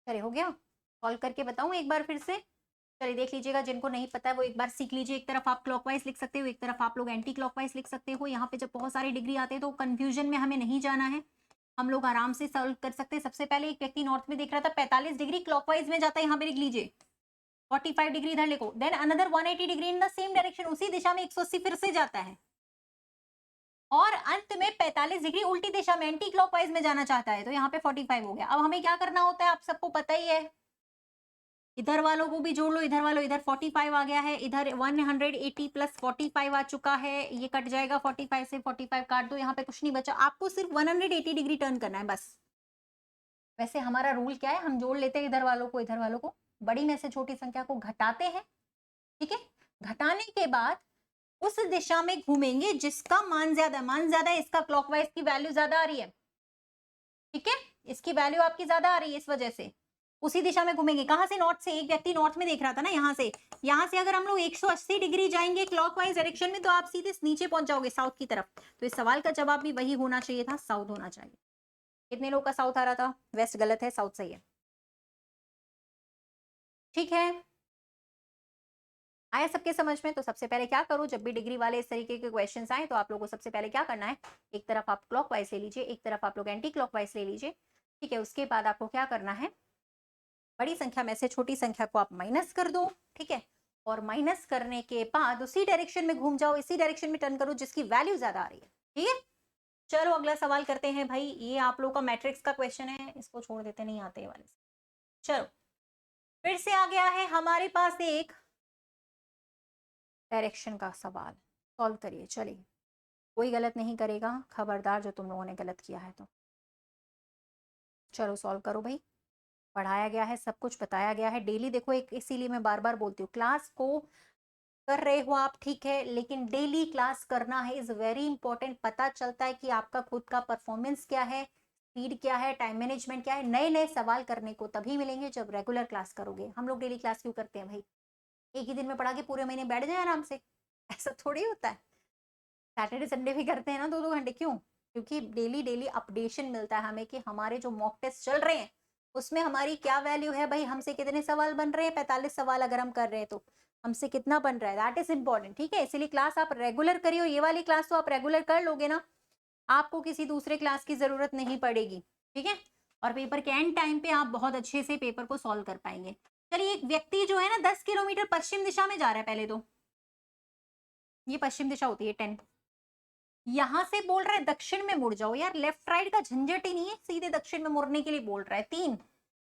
चलिए हो गया, सॉल्व करके बताऊं एक बार फिर से। चलिए देख लीजिएगा, जिनको नहीं पता है वो एक बार सीख लीजिए। एक तरफ आप क्लॉकवाइज लिख सकते हो, एक तरफ आप लोग एंटी क्लॉकवाइज लिख सकते हो। यहाँ पे जब बहुत सारे डिग्री आते हैं तो कंफ्यूजन में हमें नहीं जाना है, हम लोग आराम से सॉल्व कर सकते हैं। सबसे पहले एक व्यक्ति नॉर्थ में देख रहा था, 45 डिग्री क्लॉकवाइज में जाता है, यहाँ पे लिख लीजिए 45 डिग्री इधर लिखो, then another 180 degree in the same direction, उसी दिशा में 180 फिर से जाता है, और अंत में 45 डिग्री उल्टी दिशा में एंटी क्लॉकवाइज में जाना चाहता है, तो यहाँ पे 45 हो गया। अब हमें क्या करना होता है आप सबको पता ही है, इधर वालों को भी जोड़ लो, इधर वालों, इधर 45 आ गया है, इधर 180 प्लस 45 आ चुका है, ये कट जाएगा 45 से, 45 काट दो, यहाँ पे कुछ नहीं बचा, आपको सिर्फ 180 डिग्री टर्न करना है बस। वैसे हमारा रूल क्या है, हम जोड़ लेते हैं इधर वालों को इधर वालों को, बड़ी में से छोटी संख्या को घटाते हैं, ठीक है। घटाने के बाद उस दिशा में घूमेंगे जिसका मान ज्यादा है, इसका क्लॉकवाइज की वैल्यू ज्यादा आ रही है, ठीक है, इसकी वैल्यू आपकी ज्यादा आ रही है, इस वजह से उसी दिशा में घूमेंगे। कहां से, नॉर्थ से, एक व्यक्ति नॉर्थ में देख रहा था ना, यहाँ से अगर हम लोग 180 डिग्री जाएंगे क्लॉकवाइज डायरेक्शन में तो आप सीधे नीचे पहुंच जाओगे साउथ की तरफ। तो इस सवाल का जवाब भी वही होना चाहिए था, साउथ होना चाहिए। कितने लोग का साउथ आ रहा था, वेस्ट गलत है, साउथ सही है, ठीक है। आया सबके समझ में। तो सबसे पहले क्या करो, जब भी डिग्री वाले इस तरीके के क्वेश्चंस आए तो आप लोगों को सबसे पहले क्या करना है, एक तरफ आप क्लॉकवाइज ले लीजिए, एक तरफ आप लोग एंटी क्लॉकवाइज ले लीजिए, ठीक है। उसके बाद आपको क्या करना है, बड़ी संख्या में से छोटी संख्या को आप माइनस कर दो, ठीक है, और माइनस करने के बाद उसी डायरेक्शन में घूम जाओ, इसी डायरेक्शन में टर्न करो जिसकी वैल्यू ज्यादा आ रही है, ठीक है। चलो अगला सवाल करते हैं भाई, ये आप लोग का मैट्रिक्स का क्वेश्चन है, इसको छोड़ देते, नहीं आते वाले से। चलो फिर से आ गया है हमारे पास एक डायरेक्शन का सवाल, सॉल्व करिए। चलिए कोई गलत नहीं करेगा, खबरदार जो तुम लोगों ने गलत किया है तो। चलो सॉल्व करो भाई, पढ़ाया गया है, सब कुछ बताया गया है डेली। देखो एक इसीलिए मैं बार बार बोलती हूँ, क्लास को कर रहे हो आप ठीक है, लेकिन डेली क्लास करना है, इज वेरी इंपॉर्टेंट। पता चलता है कि आपका खुद का परफॉर्मेंस क्या है, स्पीड क्या है, टाइम मैनेजमेंट क्या है। नए नए सवाल करने को तभी मिलेंगे जब रेगुलर क्लास करोगे। हम लोग डेली क्लास क्यों करते हैं भाई? एक ही दिन में पढ़ा के पूरे महीने बैठ जाए आराम से, ऐसा थोड़ी होता है। सैटरडे संडे भी करते हैं ना 2-2 घंटे, क्यों? क्योंकि डेली डेली अपडेशन मिलता है हमें कि हमारे जो मॉक टेस्ट चल रहे हैं उसमें हमारी क्या वैल्यू है भाई, हमसे कितने सवाल बन रहे हैं। 45 सवाल अगर हम कर रहे हैं तो हमसे कितना बन रहा है, दैट इज इंपॉर्टेंट। ठीक है, इसीलिए क्लास आप रेगुलर करियो। ये वाली क्लास तो आप रेगुलर कर लोगे ना, आपको किसी दूसरे क्लास की जरूरत नहीं पड़ेगी। ठीक है, और पेपर के एंड टाइम पे आप बहुत अच्छे से पेपर को सॉल्व कर पाएंगे। चलिए, एक व्यक्ति जो है ना 10 किलोमीटर पश्चिम दिशा में जा रहा है। पहले तो ये पश्चिम दिशा होती है 10, यहां से बोल रहा है दक्षिण में मुड़ जाओ। यार लेफ्ट राइट का झंझट ही नहीं है, सीधे दक्षिण में मुड़ने के लिए बोल रहा है। 3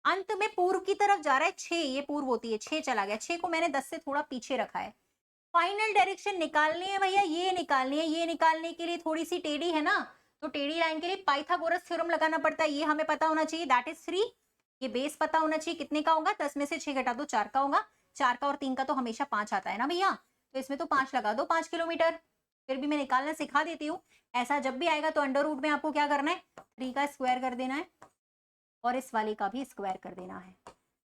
अंत में पूर्व की तरफ जा रहा है। 6 ये पूर्व होती है, 6 चला गया। 6 को मैंने 10 से थोड़ा पीछे रखा है। फाइनल डायरेक्शन निकालनी है भैया, ये निकालनी है। ये निकालने के लिए थोड़ी सी टेढ़ी है ना, तो टेढ़ी लाइन के लिए पाइथागोरस थ्योरम लगाना पड़ता है। ये हमें पता होना चाहिए, दैट इज 3। ये बेस पता होना चाहिए कितने का होगा, 10 में से 6 घटा दो 4 का होगा। 4 का और 3 का तो हमेशा 5 आता है ना भैया, तो इसमें तो 5 लगा दो, 5 किलोमीटर। फिर भी मैं निकालना सिखा देती हूँ। ऐसा जब भी आएगा तो अंडर रूट में आपको क्या करना है, 3 का स्क्वायर कर देना है और इस वाले का भी स्क्वायर कर देना है।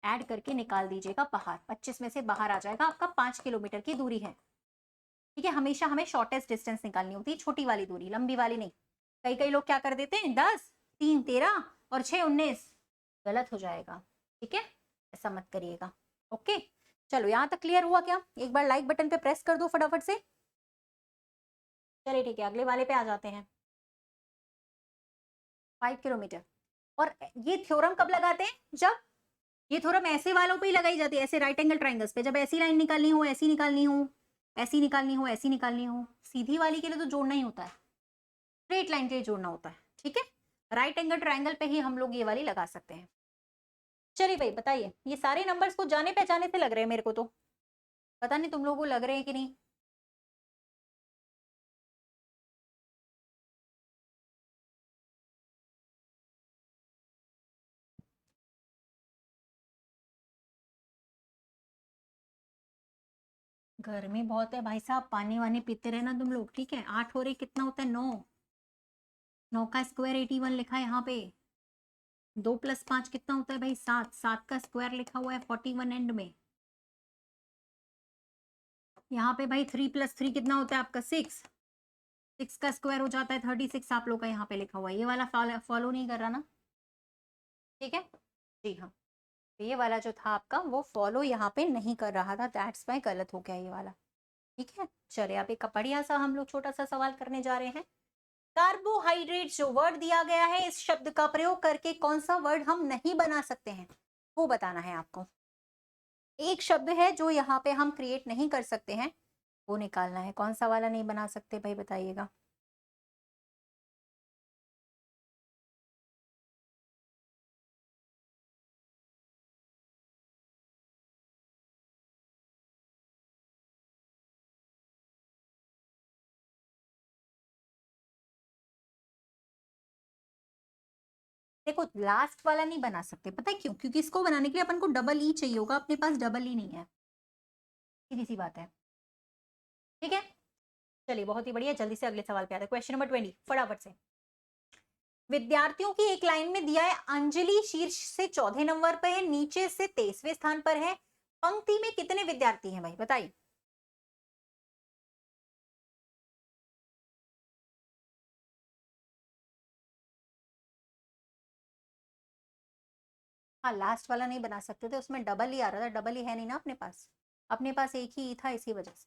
ऐड करके निकाल दीजिएगा बाहर, 25 में से बाहर आ जाएगा आपका 5 किलोमीटर की दूरी है। ठीक है, हमेशा हमें शॉर्टेस्ट डिस्टेंस निकालनी होती है, छोटी वाली दूरी, लंबी वाली नहीं। कई कई लोग क्या कर देते हैं, 10, 3 13 और 6 19, गलत हो जाएगा। ठीक है, ऐसा मत करिएगा। ओके, चलो यहाँ तक क्लियर हुआ क्या? एक बार लाइक बटन पे प्रेस कर दो फटाफट से। चलिए ठीक है, अगले वाले पे आ जाते हैं। 5 किलोमीटर। और ये थ्योरम कब लगाते हैं, जब ये थ्योरम ऐसे वालों पे ही लगाई जाती है, ऐसे राइट एंगल ट्राइंगल्स पे। जब ऐसी लाइन निकालनी हो, ऐसी निकालनी हो, ऐसी निकालनी हो, ऐसी निकालनी हो। सीधी वाली के लिए तो जोड़ना ही होता है, स्ट्रेट लाइन के लिए जोड़ना होता है। ठीक है, राइट एंगल ट्राइंगल पे ही हम लोग ये वाली लगा सकते हैं। चलिए भाई बताइए, ये सारे नंबर्स को जाने पहचाने से लग रहे हैं मेरे को, तो पता नहीं तुम लोगों को लग रहे हैं कि नहीं। गर्मी बहुत है भाई साहब, पानी वानी पीते रहना तुम लोग। ठीक है, 8 हो रही, कितना होता है 9, 9 का स्क्वायर 81 लिखा है यहाँ पे। 2 + 5 कितना होता है भाई, 7, 7 का स्क्वायर लिखा हुआ है 41 एंड में। यहाँ पे भाई 3 + 3 कितना होता है आपका 6, 6 का स्क्वायर हो जाता है 36 आप लोग का यहाँ पे लिखा हुआ है। ये वाला फॉलो नहीं कर रहा ना? ठीक है, जी हाँ, तो ये वाला जो था आपका वो फॉलो यहाँ पे नहीं कर रहा था, दैट्स वाई गलत हो गया ये वाला। ठीक है, चलिए अब एक बढ़िया सा हम लोग छोटा सा सवाल करने जा रहे हैं। कार्बोहाइड्रेट जो वर्ड दिया गया है, इस शब्द का प्रयोग करके कौन सा वर्ड हम नहीं बना सकते हैं, वो बताना है आपको। एक शब्द है जो यहाँ पे हम क्रिएट नहीं कर सकते हैं, वो निकालना है। कौन सा वाला नहीं बना सकते भाई, बताइएगा। देखो लास्ट वाला नहीं बना सकते, पता है क्यों? क्योंकि इसको बनाने के लिए अपन को डबल ई चाहिए होगा, अपने पास डबल ई नहीं है, सीधी सी बात है। ठीक है, चलिए बहुत ही बढ़िया, जल्दी से अगले सवाल पे आते हैं। क्वेश्चन नंबर 20 फटाफट से। विद्यार्थियों की एक लाइन में दिया है, अंजलि शीर्ष से 14 नंबर पर है, नीचे से 23वें स्थान पर है। पंक्ति में कितने विद्यार्थी हैं भाई, बताइए। हाँ, लास्ट वाला नहीं बना सकते थे, उसमें डबल ही आ रहा था, डबल ही है नहीं ना अपने पास, अपने पास एक ही था, इसी वजह से।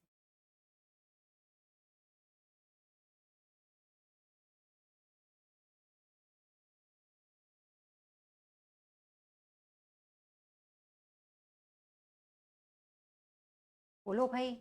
बोलो भाई।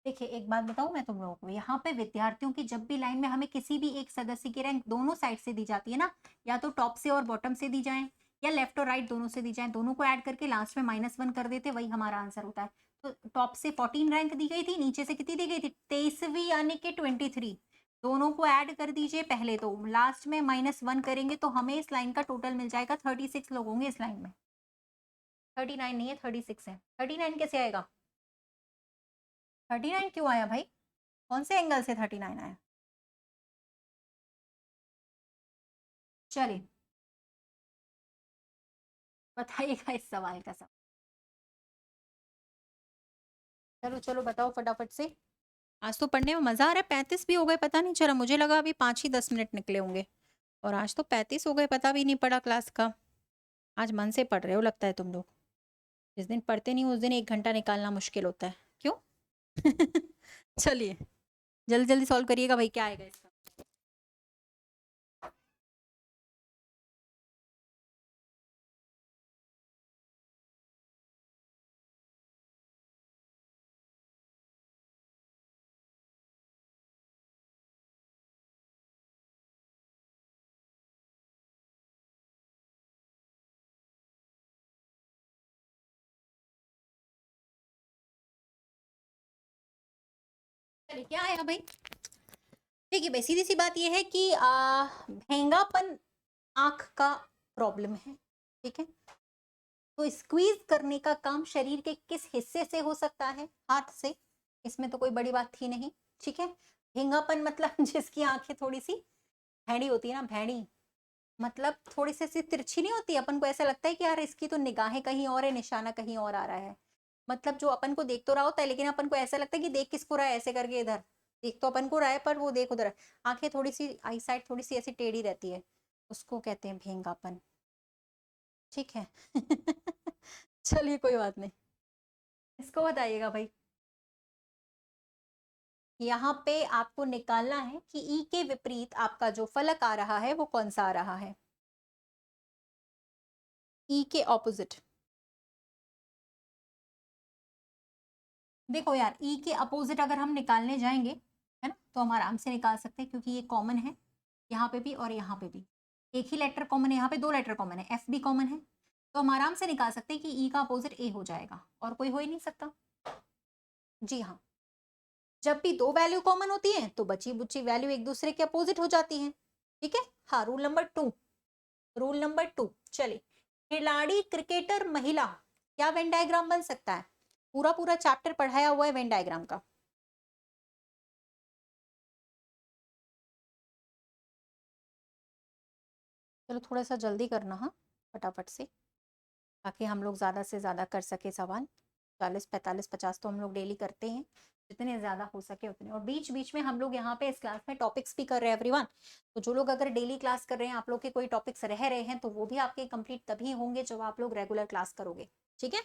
देखिए एक बात बताऊं मैं तुम लोगों को, यहाँ पे विद्यार्थियों की जब भी लाइन में हमें किसी भी एक सदस्य की रैंक दोनों साइड से दी जाती है ना, या तो टॉप से और बॉटम से दी जाए, या लेफ्ट और राइट दोनों से दी जाए, दोनों को ऐड करके लास्ट में -1 कर देते, वही हमारा आंसर होता है। तो टॉप से 14 रैंक दी गई थी, नीचे से कितनी दी गई थी, 23वीं यानी कि 23। दोनों को ऐड कर दीजिए पहले, तो लास्ट में -1 करेंगे तो हमें इस लाइन का टोटल मिल जाएगा 36 लोग होंगे इस लाइन में। 39 नहीं है, 36 है। 39 कैसे आएगा? 39 क्यों आया भाई? कौन से एंगल से 39 आया? चलिए बताइएगा इस सवाल का सब। चलो चलो बताओ फटाफट से। आज तो पढ़ने में मजा आ रहा है। 35 भी हो गए, पता नहीं चला, मुझे लगा अभी 5 ही 10 मिनट निकले होंगे, और आज तो 35 हो गए, पता भी नहीं पड़ा क्लास का। आज मन से पढ़ रहे हो लगता है तुम लोग। जिस दिन पढ़ते नहीं उस दिन 1 घंटा निकालना मुश्किल होता है, क्यों? चलिए जल्दी जल्दी सॉल्व करिएगा भाई, क्या आएगा इसका? चलिए क्या आया भाई? देखिए भाई, सीधी सी बात यह है कि भेंगापन आंख का प्रॉब्लम है, ठीक है? तो स्क्वीज करने का काम शरीर के किस हिस्से से हो सकता है? हाथ से। इसमें तो कोई बड़ी बात थी नहीं, ठीक है? भेंगापन मतलब जिसकी आंखें थोड़ी सी भैड़ी होती है ना, भैड़ी मतलब थोड़ी सी ऐसी तिरछी नहीं होती, अपन को ऐसा लगता है कि यार इसकी तो निगाहें कहीं और है, निशाना कहीं और आ रहा है। मतलब जो अपन को देख तो रहा होता है, लेकिन अपन को ऐसा लगता है कि देख किसको रहा है, ऐसे करके इधर देख तो अपन को रहा है पर वो देख उधर है। आंखें थोड़ी सी, आई साइड थोड़ी सी ऐसी टेढ़ी रहती है, उसको कहते हैं भेंगापन, ठीक है? चलिए कोई बात नहीं, इसको बताइएगा भाई। यहाँ पे आपको निकालना है कि ई के विपरीत आपका जो फलक आ रहा है वो कौन सा आ रहा है। ई के ऑपोजिट। देखो यार, ई के अपोजिट अगर हम निकालने जाएंगे, है ना, तो हम आराम से निकाल सकते हैं क्योंकि ये कॉमन है यहाँ पे भी और यहाँ पे भी। एक ही लेटर कॉमन है, यहाँ पे 2 लेटर कॉमन है, एफ भी कॉमन है, तो हम आराम से निकाल सकते हैं कि ई का अपोजिट ए हो जाएगा, और कोई हो ही नहीं सकता। जी हाँ, जब भी 2 वैल्यू कॉमन होती है तो बची बुची वैल्यू एक दूसरे के अपोजिट हो जाती है, ठीक है? हाँ, रूल नंबर 2। रूल नंबर 2, चलिए। खिलाड़ी, क्रिकेटर, महिला, क्या वेन डायग्राम बन सकता है? पूरा पूरा चैप्टर पढ़ाया हुआ है वेन डायग्राम का। चलो थोड़ा सा जल्दी करना, हाँ, फटाफट से, ताकि हम लोग ज़्यादा से ज़्यादा कर सके सवाल। 40, 45, 50 तो हम लोग डेली करते हैं, जितने ज़्यादा हो सके उतने। और बीच बीच में हम लोग यहाँ पे इस क्लास में टॉपिक्स भी कर रहे हैं एवरीवन। तो जो लोग अगर डेली क्लास कर रहे हैं, आप लोग के कोई टॉपिक्स रह रहे हैं, तो वो भी आपके कंप्लीट तभी होंगे जब आप लोग रेगुलर क्लास करोगे, ठीक है?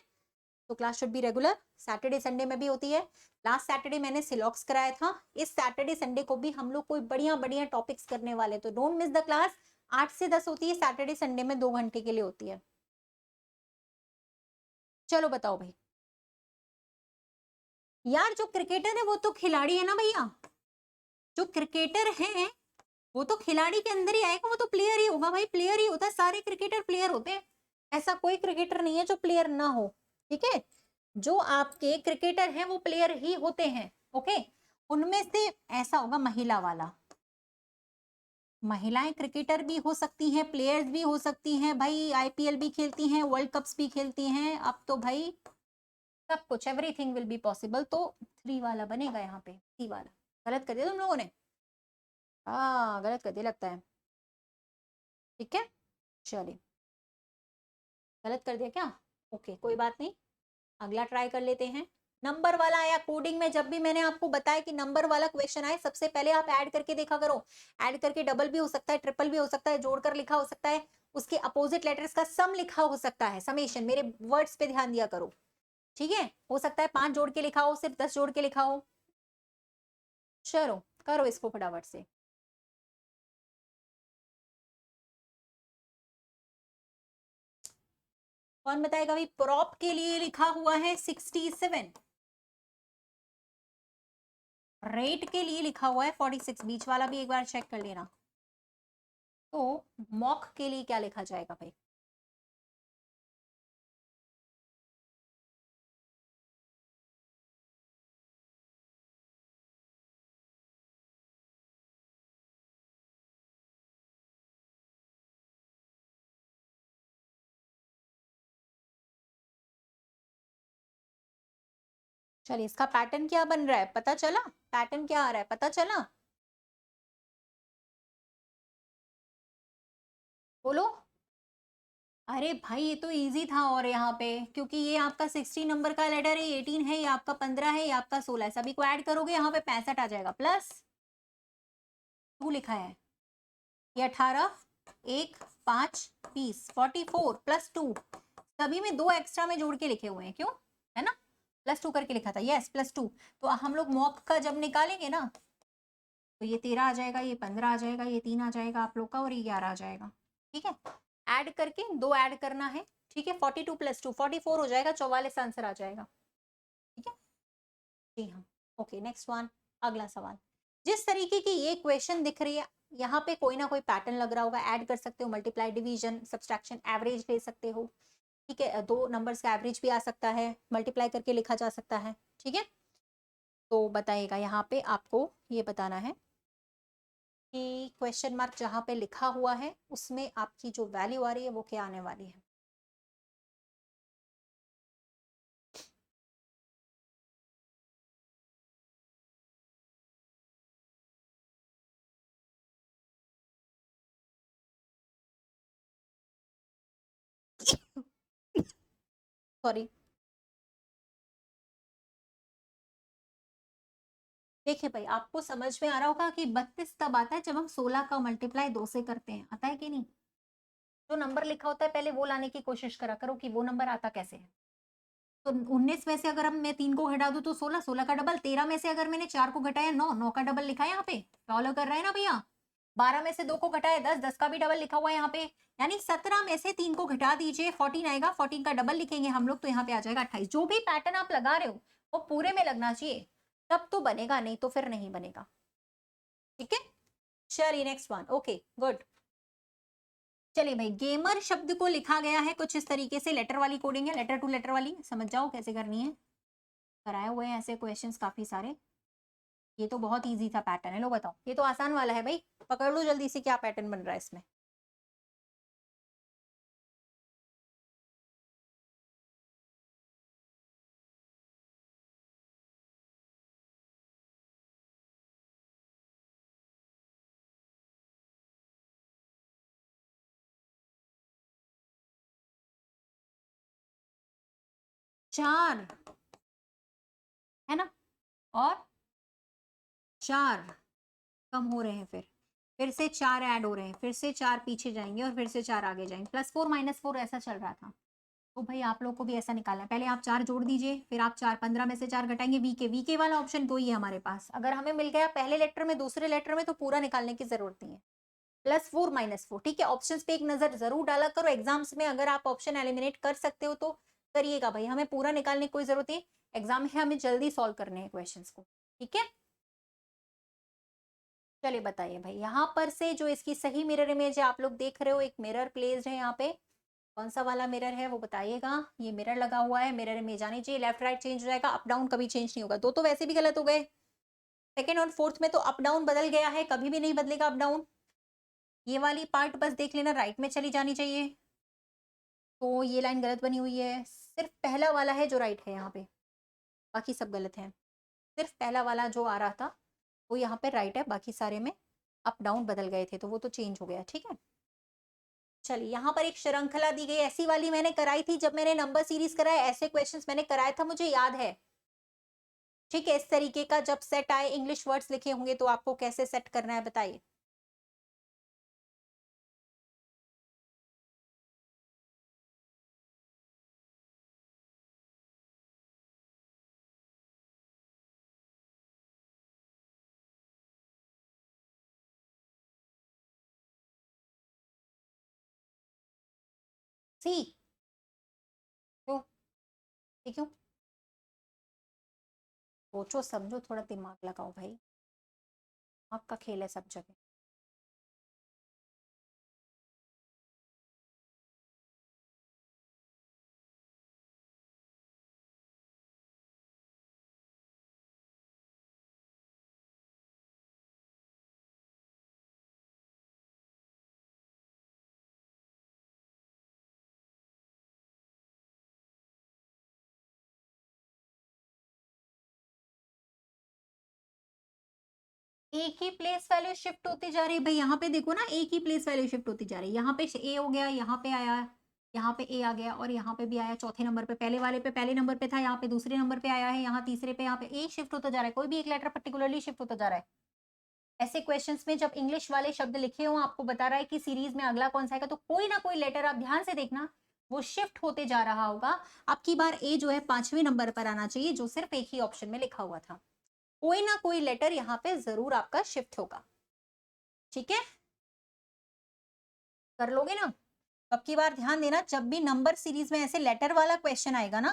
तो class should be regular, Saturday Sunday में भी होती है। लास्ट सैटरडे मैंने सिलॉक्स कराया था, इस सैटरडे संडे को भी हम लोग कोई बढ़िया बढ़िया टॉपिक्स करने वाले, तो डोंट मिस द क्लास। 8 से 10 होती है सैटरडे संडे में, 2 घंटे के लिए होती है। चलो बताओ भाई। यार जो क्रिकेटर है वो तो खिलाड़ी है ना भैया, जो क्रिकेटर है वो तो खिलाड़ी के अंदर ही आएगा, वो तो प्लेयर ही होगा भाई, प्लेयर ही होता है, सारे क्रिकेटर प्लेयर होते हैं, ऐसा कोई क्रिकेटर नहीं है जो प्लेयर ना हो, ठीक है? जो आपके क्रिकेटर हैं वो प्लेयर ही होते हैं, ओके? उनमें से ऐसा होगा महिला वाला, महिलाएं क्रिकेटर भी हो सकती हैं, प्लेयर्स भी हो सकती हैं भाई, आईपीएल भी खेलती हैं, वर्ल्ड कप्स भी खेलती हैं, अब तो भाई सब कुछ, एवरीथिंग विल बी पॉसिबल। तो 3 वाला बनेगा यहाँ पे, 3 वाला। गलत कर दिया तुम लोगों ने, हाँ गलत कर दिया लगता है, ठीक है? चलिए, गलत कर दिया क्या? ओके कोई बात नहीं, अगला ट्राई कर लेते हैं। नंबर वाला आया कोडिंग में, जब भी मैंने आपको बताया कि नंबर वाला क्वेश्चन आए, सबसे पहले आप ऐड करके देखा करो। ऐड करके डबल भी हो सकता है, ट्रिपल भी हो सकता है, जोड़कर लिखा हो सकता है, उसके अपोजिट लेटर्स का सम लिखा हो सकता है, समेशन। मेरे वर्ड्स पे ध्यान दिया करो, ठीक है? हो सकता है 5 जोड़ के लिखा हो, सिर्फ 10 जोड़ के लिखा हो। चलो करो इसको फटाफट से। कौन बताएगा भाई? प्रॉप के लिए लिखा हुआ है 67, रेट के लिए लिखा हुआ है 46, बीच वाला भी एक बार चेक कर लेना। तो मॉक के लिए क्या लिखा जाएगा भाई? चलिए इसका पैटर्न क्या बन रहा है पता चला, पैटर्न क्या आ रहा है पता चला, बोलो। अरे भाई ये तो इजी था, और यहाँ पे क्योंकि ये आपका 60 नंबर का लेटर है, 18 है, ये आपका 15 है, ये आपका 16 है, सभी को ऐड करोगे यहाँ पे 65 आ जाएगा, प्लस 2 लिखा है, ये 18, 1, 5, 20, 44 प्लस 2, सभी में 2 एक्स्ट्रा में जोड़ के लिखे हुए हैं, क्यों, है ना, प्लस 2 करके लिखा था, यस प्लस 2। तो हम लोग मॉक का जब निकालेंगे ना, तो ये 13 आ जाएगा, ये 15 आ जाएगा, ये 3 आ जाएगा आप लोग का, और ये 11 आ जाएगा, ठीक है। ऐड करके 2 ऐड करना है, ठीक है, 42 प्लस 2 44 हो जाएगा, 44 आंसर आ जाएगा, ठीक है। जी हाँ, ओके नेक्स्ट वन, अगला सवाल। जिस तरीके की ये क्वेश्चन दिख रही है, यहाँ पे कोई ना कोई पैटर्न लग रहा होगा, ऐड कर सकते हो, मल्टीप्लाई, डिवीजन, सब्सट्रैक्शन, एवरेज ले सकते हो, ठीक है, दो नंबर्स का एवरेज भी आ सकता है, मल्टीप्लाई करके लिखा जा सकता है, ठीक है। तो बताइएगा यहाँ पे आपको ये बताना है कि क्वेश्चन मार्क जहाँ पे लिखा हुआ है उसमें आपकी जो वैल्यू आ रही है वो क्या आने वाली है। सॉरी, देखिए भाई आपको समझ में आ रहा होगा कि 32 तब आता है जब हम 16 का मल्टीप्लाई 2 से करते हैं, आता है कि नहीं। जो नंबर लिखा होता है पहले वो लाने की कोशिश करा करो कि वो नंबर आता कैसे है। तो 19 में से अगर हम मैं 3 को घटा दूं तो 16, 16 का डबल, 13 में से अगर मैंने 4 को घटाया 9, 9 का डबल लिखा है यहाँ पे, फॉलो कर रहे हैं ना भैया। 12 में से 2 को घटाया 10, 10 का भी डबल लिखा हुआ है यहाँ पे, यानी 17 में से 3 को घटा दीजिए 14 आएगा, 14 का डबल लिखेंगे हम लोग तो यहाँ पे आ जाएगा 28। जो भी पैटर्न आप लगा रहे हो वो पूरे में लगना चाहिए, तब तो बनेगा, नहीं तो फिर नहीं बनेगा, ठीक है। चलिए नेक्स्ट वन, ओके गुड। चलिए भाई, गेमर शब्द को लिखा गया है कुछ इस तरीके से, लेटर वाली कोडिंग है, लेटर टू लेटर वाली, समझ जाओ कैसे करनी है, कराए हुए हैं ऐसे क्वेश्चंस काफी सारे। ये तो बहुत इजी था पैटर्न है, लो बताओ, ये तो आसान वाला है भाई, पकड़ लो जल्दी से क्या पैटर्न बन रहा है इसमें। चार, है ना, और 4 कम हो रहे हैं, फिर से 4 ऐड हो रहे हैं, फिर से 4 पीछे जाएंगे और फिर से 4 आगे जाएंगे, +4 -4 ऐसा चल रहा था। तो भाई आप लोग को भी ऐसा निकालना है, पहले आप 4 जोड़ दीजिए, फिर आप 4 15 में से 4 घटाएंगे, वीके वाला ऑप्शन तो ही है हमारे पास, अगर हमें मिल गया पहले लेटर में दूसरे लेटर में तो पूरा निकालने की जरूरत नहीं है। +4 -4, ठीक है, ऑप्शंस पे एक नजर जरूर डाला करो एग्जाम्स में, अगर आप ऑप्शन एलिमिनेट कर सकते हो तो करिएगा भाई, हमें पूरा निकालने की कोई जरूरत नहीं, एग्जाम है हमें जल्दी सॉल्व करने हैं क्वेश्चंस को, ठीक है। चलिए बताइए भाई, यहाँ पर से जो इसकी सही मिरर इमेज है आप लोग देख रहे हो, एक मिरर प्लेस्ड है यहाँ पे, कौन सा वाला मिरर है वो बताइएगा, ये मिरर लगा हुआ है, मिरर इमेज आनी चाहिए, लेफ्ट राइट चेंज हो जाएगा, अप डाउन कभी चेंज नहीं होगा, दो तो वैसे भी गलत हो गए, सेकेंड और फोर्थ में तो अप डाउन बदल गया है, कभी भी नहीं बदलेगा अप डाउन। ये वाली पार्ट बस देख लेना राइट में चली जानी चाहिए, तो ये लाइन गलत बनी हुई है, सिर्फ पहला वाला है जो राइट है यहाँ पे, बाकी सब गलत है, सिर्फ पहला वाला जो आ रहा था वो यहाँ पे राइट है, बाकी सारे में अप डाउन बदल गए थे तो वो तो चेंज हो गया, ठीक है। चलिए यहाँ पर एक श्रृंखला दी गई, ऐसी वाली मैंने कराई थी जब मैंने नंबर सीरीज कराया, ऐसे क्वेश्चंस मैंने कराया था मुझे याद है, ठीक है। इस तरीके का जब सेट आए, इंग्लिश वर्ड्स लिखे होंगे तो आपको कैसे सेट करना है बताइए। सी, क्यों, ये क्यों, सोचो समझो, थोड़ा दिमाग लगाओ भाई, आपका खेल है सब जगह। एक ही प्लेस वैल्यू शिफ्ट होती जा रही है भाई, यहाँ पे देखो ना, एक ही प्लेस वैल्यू शिफ्ट होती जा रही है। यहाँ पे ए हो गया, यहाँ पे आया, यहाँ पे ए आ गया, और यहाँ पे भी आया चौथे नंबर पे, पहले वाले पे पहले नंबर पे था, यहाँ पे दूसरे नंबर पे आया है, यहाँ तीसरे पे, यहाँ पे ए शिफ्ट होता जा रहा है। कोई भी एक लेटर पर्टिकुलरली शिफ्ट होता जा रहा है। ऐसे क्वेश्चंस में जब इंग्लिश वाले शब्द लिखे हो, आपको बता रहा है कि सीरीज में अगला कौन सा आएगा, तो कोई ना कोई लेटर आप ध्यान से देखना वो शिफ्ट होते जा रहा होगा। अब की बार ए जो है 5वें नंबर पर आना चाहिए, जो सिर्फ एक ही ऑप्शन में लिखा हुआ था। कोई ना कोई लेटर यहाँ पे जरूर आपका शिफ्ट होगा। ठीक है, कर लोगे ना? अब की बार ध्यान देना, जब भी नंबर सीरीज में ऐसे लेटर वाला क्वेश्चन आएगा ना,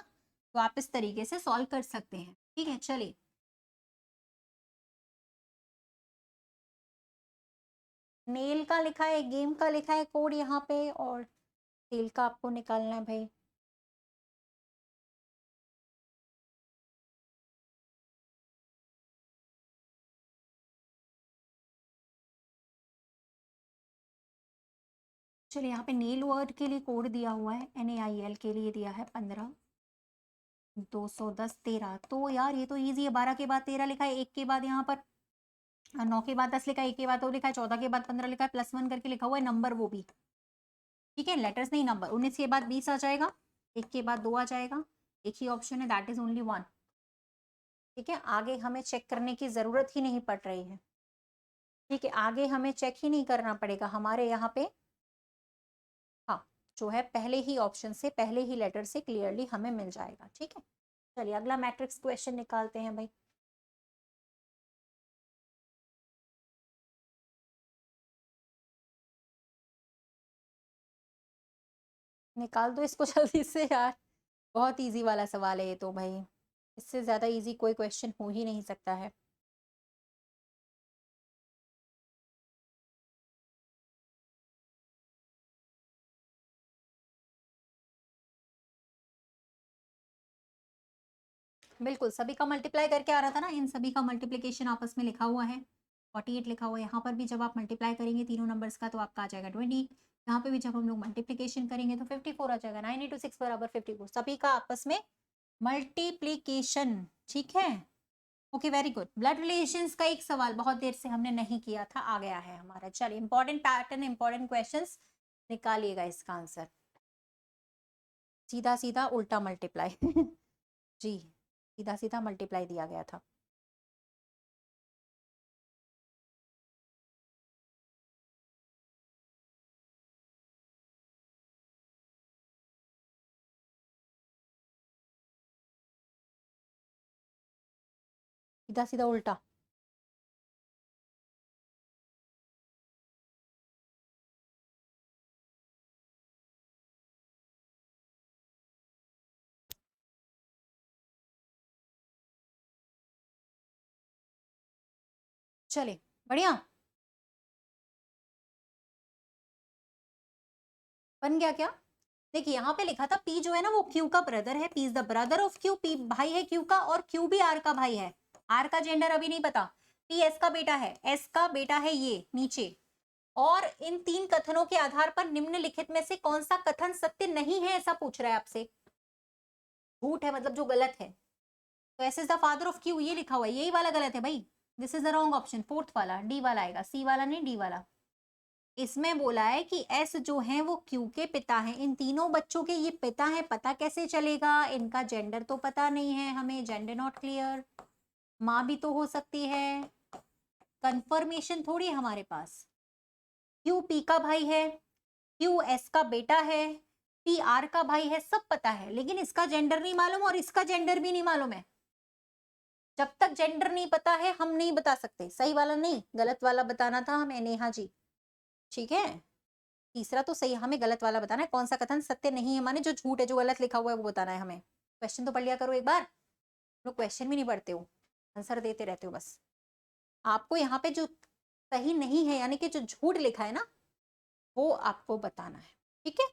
तो आप इस तरीके से सॉल्व कर सकते हैं। ठीक है, चलिए। नेल का लिखा है, गेम का लिखा है कोड यहाँ पे, और तेल का आपको निकालना है भाई। चलिए, यहाँ पे नेल वर्ड के लिए कोड दिया हुआ है, NAIL के लिए दिया है 15, 210, 13। तो यार ये तो ईजी है। 12 के बाद 13 लिखा है, 1 के बाद यहाँ पर 9 के बाद 10 लिखा है, 1 के बाद 2 लिखा है, 14 के बाद 15 लिखा है, +1 करके लिखा हुआ है, नंबर वो भी। ठीक है, लेटर्स नहीं नंबर। 19 के बाद 20 आ जाएगा, 1 के बाद 2 आ जाएगा, एक ही ऑप्शन है, दैट इज ओनली 1। ठीक है, आगे हमें चेक करने की जरूरत ही नहीं पड़ रही है। ठीक है, आगे हमें चेक ही नहीं करना पड़ेगा, हमारे यहाँ पे हाँ जो है पहले ही ऑप्शन से, पहले ही लेटर से क्लियरली हमें मिल जाएगा। ठीक है, चलिए अगला मैट्रिक्स क्वेश्चन निकालते हैं भाई। निकाल दो इसको जल्दी से यार, बहुत इजी वाला सवाल है ये तो भाई, इससे ज्यादा इजी कोई क्वेश्चन हो ही नहीं सकता है। बिल्कुल, सभी का मल्टीप्लाई करके आ रहा था ना, इन सभी का मल्टीप्लीकेशन आपस में लिखा हुआ है। 48 लिखा हुआ है, यहाँ पर भी जब आप मल्टीप्लाई करेंगे तीनों नंबर्स का, तो आपका आ जाएगा 20। यहाँ पे भी जब हम लोग मल्टीप्लीकेशन करेंगे तो 54 आ जाएगा। 9 × 6 बराबर 54, सभी का आपस में मल्टीप्लीकेशन। ठीक है, okay, very good. Blood relations का एक सवाल बहुत देर से हमने नहीं किया था, आ गया है हमारा। चलिए, इंपॉर्टेंट पैटर्न, इंपॉर्टेंट क्वेश्चंस निकालिएगा इसका आंसर। सीधा सीधा उल्टा मल्टीप्लाई जी, सीधा सीधा मल्टीप्लाई दिया गया था। सीधा सीधा उल्टा। चलिए, बढ़िया बन गया क्या? देखिए, यहाँ पे लिखा था P जो है ना वो Q का ब्रदर है, P is the brother of Q, P भाई है Q का, और Q भी R का भाई है। R का जेंडर अभी नहीं पता। P S का बेटा है, S का बेटा है ये नीचे। और इन 3 कथनों के आधार पर निम्नलिखित में से कौन सा कथन सत्य नहीं है, ऐसा पूछ रहा है आपसे। झूठ है मतलब जो गलत है। तो S is the father of Q, ये लिखा हुआ है, यही वाला गलत है भाई। This is the wrong option, fourth वाला, डी वाला आएगा, सी वाला नहीं, डी वाला। इसमें बोला है कि एस जो है वो क्यू के पिता हैं, इन तीनों बच्चों के ये पिता हैं, पता कैसे चलेगा? इनका जेंडर तो पता नहीं है हमें, जेंडर नॉट क्लियर। माँ भी तो हो सकती है, कंफर्मेशन थोड़ी है हमारे पास। क्यू पी का भाई है, क्यू एस का बेटा है, पी आर का भाई है, सब पता है, लेकिन इसका जेंडर नहीं मालूम और इसका जेंडर भी नहीं मालूम है। जब तक जेंडर नहीं पता है हम नहीं बता सकते। सही वाला नहीं, गलत वाला बताना था हमें, नेहा जी। ठीक है, तीसरा तो सही, हमें गलत वाला बताना है। कौन सा कथन सत्य नहीं है, माने जो झूठ है, जो गलत लिखा हुआ है वो बताना है हमें। क्वेश्चन तो पढ़ लिया करो एक बार, लोग क्वेश्चन भी नहीं पढ़ते हो, आंसर देते रहते हो बस। आपको यहाँ पे जो सही नहीं है, यानी कि जो झूठ लिखा है ना, वो आपको बताना है। ठीक है,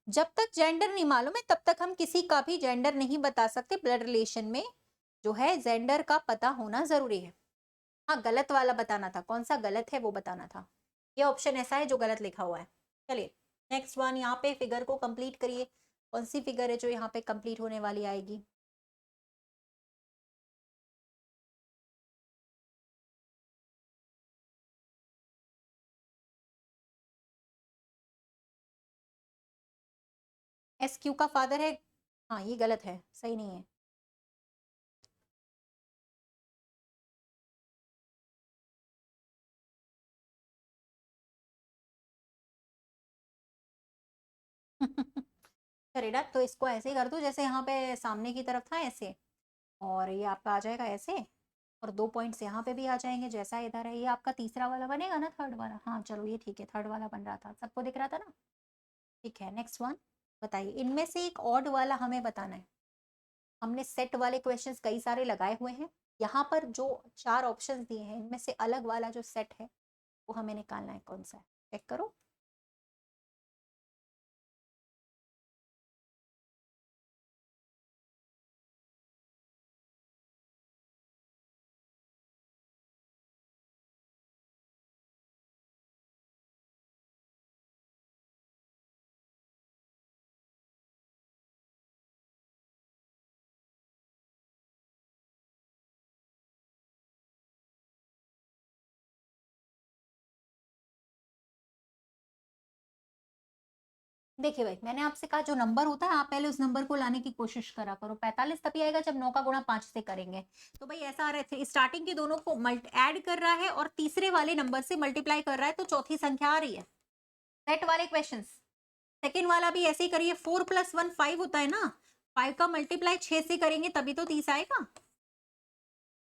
जब तक जेंडर नहीं मालूम है तब तक हम किसी का भी जेंडर नहीं बता सकते। ब्लड रिलेशन में जो है जेंडर का पता होना जरूरी है। हाँ, गलत वाला बताना था, कौन सा गलत है वो बताना था। ये ऑप्शन ऐसा है जो गलत लिखा हुआ है। चलिए, नेक्स्ट वन, यहाँ पे फिगर को कंप्लीट करिए। कौन सी फिगर है जो यहाँ पे कंप्लीट होने वाली आएगी? एस क्यू का फादर है, हाँ ये गलत है, सही नहीं है। करेक्ट, तो इसको ऐसे ही कर दो जैसे यहाँ पे सामने की तरफ था ऐसे, और ये आपका आ जाएगा ऐसे, और 2 पॉइंट्स यहाँ पे भी आ जाएंगे जैसा इधर है। ये आपका तीसरा वाला बनेगा ना, थर्ड वाला, हाँ चलो ये ठीक है, थर्ड वाला बन रहा था, सबको दिख रहा था ना। ठीक है, नेक्स्ट वन बताइए, इनमें से एक ऑड वाला हमें बताना है। हमने सेट वाले क्वेश्चंस कई सारे लगाए हुए हैं, यहाँ पर जो 4 ऑप्शंस दिए हैं इनमें से अलग वाला जो सेट है वो हमें निकालना है, कौन सा है, चेक करो। देखिए भाई, मैंने आपसे कहा जो नंबर होता है आप पहले उस नंबर को लाने की कोशिश करा करो। 45 तभी आएगा जब 9 का गुणा 5 से करेंगे। तो भाई ऐसा आ रहा है, स्टार्टिंग के दोनों को ऐड कर रहा है और तीसरे वाले नंबर से मल्टीप्लाई कर रहा है, तो चौथी संख्या आ रही है। सेट वाले क्वेश्चन, सेकेंड वाला भी ऐसे ही करिए। 4 + 1 5 होता है ना, 5 का मल्टीप्लाई 6 से करेंगे तभी तो 30 आएगा।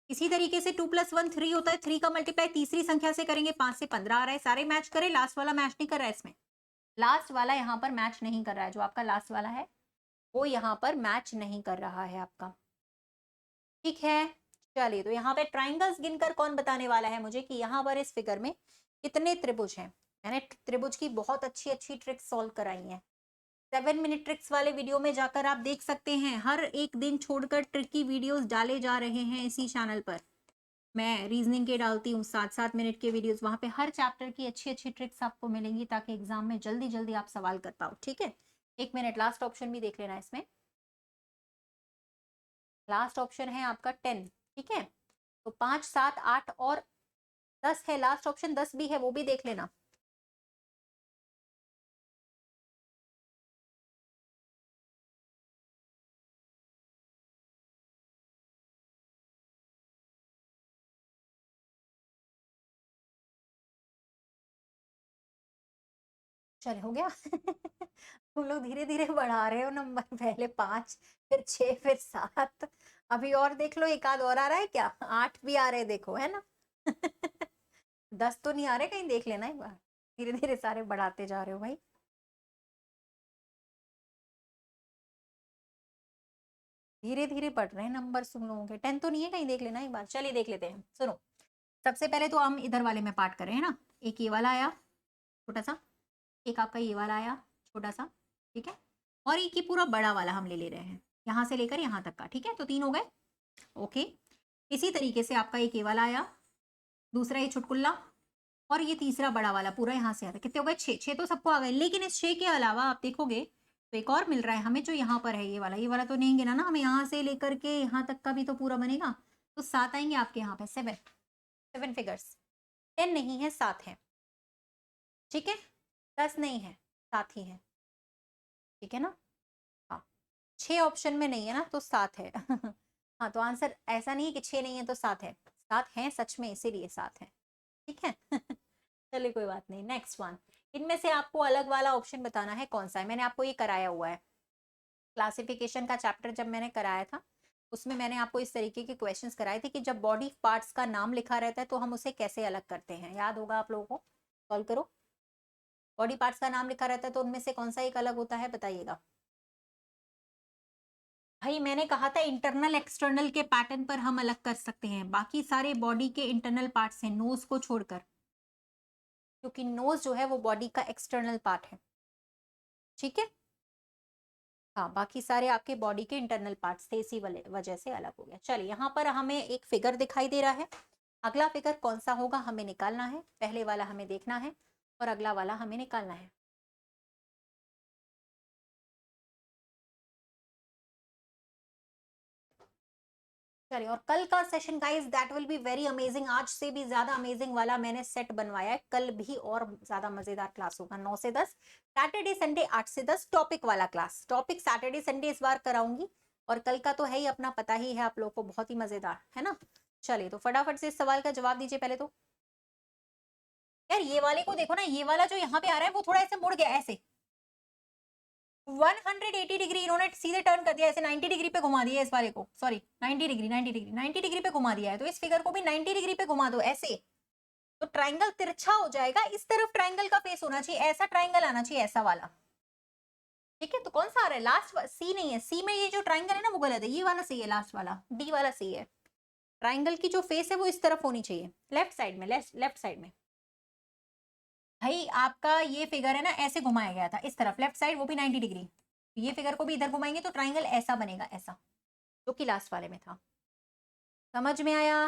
इसी तरीके से 2 + 1 3 होता है, 3 का मल्टीप्लाई तीसरी संख्या से करेंगे, 5 से 15 आ रहा है। सारे मैच करें, लास्ट वाला मैच नहीं कर रहा है इसमें, लास्ट वाला यहाँ पर मैच नहीं कर रहा है, जो आपका लास्ट वाला है वो यहाँ पर मैच नहीं कर रहा है आपका। ठीक है, चलिए तो यहाँ पे ट्राइंगल्स गिनकर कौन बताने वाला है मुझे कि यहाँ पर इस फिगर में कितने त्रिभुज हैं। मैंने त्रिभुज की बहुत अच्छी अच्छी ट्रिक्स सॉल्व कराई हैं। 7 मिनट ट्रिक्स वाले वीडियो में जाकर आप देख सकते हैं, हर एक दिन छोड़कर ट्रिक की वीडियोस डाले जा रहे हैं इसी चैनल पर। मैं रीजनिंग के डालती हूँ 7-7 मिनट के वीडियोस, वहां पे हर चैप्टर की अच्छी अच्छी ट्रिक्स आपको मिलेंगी ताकि एग्जाम में जल्दी जल्दी आप सवाल कर पाओ। ठीक है, 1 मिनट, लास्ट ऑप्शन भी देख लेना इसमें। लास्ट ऑप्शन है आपका 10। ठीक है, तो 5, 7, 8 और 10 है, लास्ट ऑप्शन 10 भी है, वो भी देख लेना। चल हो गया। तुम लोग धीरे धीरे बढ़ा रहे हो नंबर, पहले 5 फिर 6 फिर 7, अभी और देख लो, एक आध और आ रहा है क्या, 8 भी आ रहे देखो, है ना। 10 तो नहीं आ रहे, कहीं देख लेना एक बार, धीरे धीरे सारे बढ़ाते जा रहे हो भाई। धीरे धीरे बढ़ रहे हैं नंबर तुम लोगों के, 10 तो नहीं है, कहीं देख लेना एक बार। चलिए देख लेते हैं, सुनो। सबसे पहले तो हम इधर वाले में पार्ट करें, है ना। एक ये वाला आया छोटा सा, एक आपका ये वाला आया छोटा सा, ठीक है, और एक ये पूरा बड़ा वाला हम ले रहे हैं, यहाँ से लेकर यहाँ तक का। ठीक है, तो 3 हो गए। ओके, इसी तरीके से आपका एक ये वाला आया, दूसरा ये छुटकुल्ला, और ये तीसरा बड़ा वाला पूरा यहाँ से आता। कितने हो गए, 6। 6 तो सबको आ गए, लेकिन इस 6 के अलावा आप देखोगे तो एक और मिल रहा है हमें, जो यहाँ पर है ये वाला। ये वाला तो नहीं गिना ना, हमें यहाँ से लेकर के यहाँ तक का भी तो पूरा बनेगा, तो 7 आएंगे आपके यहाँ पे। 7 7 फिगर्स, 10 नहीं है, 7 है। ठीक है, 10 नहीं है, 7 ही है। ठीक है ना, हाँ, 6 ऑप्शन में नहीं है ना, तो 7 है। हाँ, तो आंसर ऐसा नहीं है कि 6 नहीं है तो 7 है, 7 है सच में, इसीलिए 7 है। ठीक है। चलिए कोई बात नहीं, नेक्स्ट वन। इनमें से आपको अलग वाला ऑप्शन बताना है कौन सा है। मैंने आपको ये कराया हुआ है, क्लासिफिकेशन का चैप्टर जब मैंने कराया था उसमें मैंने आपको इस तरीके के क्वेश्चंस कराए थे कि जब बॉडी पार्ट्स का नाम लिखा रहता है तो हम उसे कैसे अलग करते हैं। याद होगा आप लोगों को, सॉल्व करो। बॉडी पार्ट्स का नाम लिखा रहता है तो उनमें से कौन सा एक अलग होता है, बताइएगा। भाई मैंने कहा था इंटरनल एक्सटर्नल के पैटर्न पर हम अलग कर सकते हैं, बाकी सारे बॉडी के इंटरनल पार्ट्स हैं, नोज को छोड़कर, क्योंकि नोज जो है वो बॉडी का एक्सटर्नल पार्ट है। ठीक है, हाँ, बाकी सारे आपके बॉडी के इंटरनल पार्ट्स थे, इसी वजह से अलग हो गया। चलिए, यहाँ पर हमें एक फिगर दिखाई दे रहा है, अगला फिगर कौन सा होगा हमें निकालना है। पहले वाला हमें देखना है और अगला वाला हमें निकालना है। चलिए, और कल का session guys that will be very amazing, आज से भी ज्यादा अमेजिंग वाला मैंने सेट बनवाया है, कल भी और ज्यादा मजेदार क्लास होगा 9 से 10, सैटरडे संडे 8 से 10 टॉपिक वाला क्लास, टॉपिक सैटरडे संडे इस बार कराऊंगी, और कल का तो है ही अपना, पता ही है आप लोगों को, बहुत ही मजेदार है ना। चलिए तो फटाफट से इस सवाल का जवाब दीजिए पहले तो। यार ये वाले को देखो ना, ये वाला जो यहाँ पे आ रहा है वो थोड़ा ऐसे मुड़ गया ऐसे, 180 डिग्री इन्होंने सीधे टर्न कर दिया, ऐसे 90 डिग्री पे घुमा दिया इस वाले को, सॉरी 90 डिग्री 90 डिग्री पे घुमा दिया है, तो इस फिगर को भी 90 डिग्री पे घुमा दो ऐसे, तो ट्राइंगल तिरछा हो जाएगा, इस तरफ ट्राइंगल का फेस होना चाहिए, ऐसा ट्राइंगल आना चाहिए, ऐसा वाला। ठीक है, तो कौन सा आ रहा है लास्ट, सी नहीं है, सी में ये जो ट्राइंगल है ना वो गलत है, ये वाला सही है, लास्ट वाला डी वाला सही है, ट्राइंगल की जो फेस है वो इस तरफ होनी चाहिए, लेफ्ट साइड में, लेफ्ट साइड में। भाई आपका ये फिगर है ना ऐसे घुमाया गया था इस तरफ, लेफ्ट साइड, वो भी 90 डिग्री, ये फिगर को भी इधर घुमाएंगे तो ट्राइंगल ऐसा बनेगा, ऐसा, जो कि लास्ट वाले में था। समझ में आया?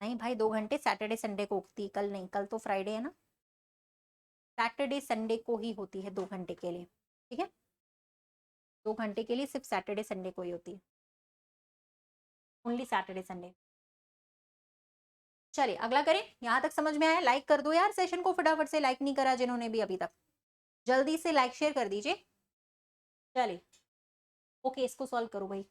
नहीं भाई, 2 घंटे सैटरडे संडे को उगती, कल नहीं, कल तो फ्राइडे है ना, सैटरडे संडे को ही होती है 2 घंटे के लिए, ठीक है, 2 घंटे के लिए सिर्फ सैटरडे संडे को ही होती है, ओनली सैटरडे संडे। चलिए अगला करें, यहां तक समझ में आया? लाइक कर दो यार सेशन को फटाफट से, लाइक नहीं करा जिन्होंने भी अभी तक, जल्दी से लाइक शेयर कर दीजिए। चलिए ओके, इसको सॉल्व करो भाई।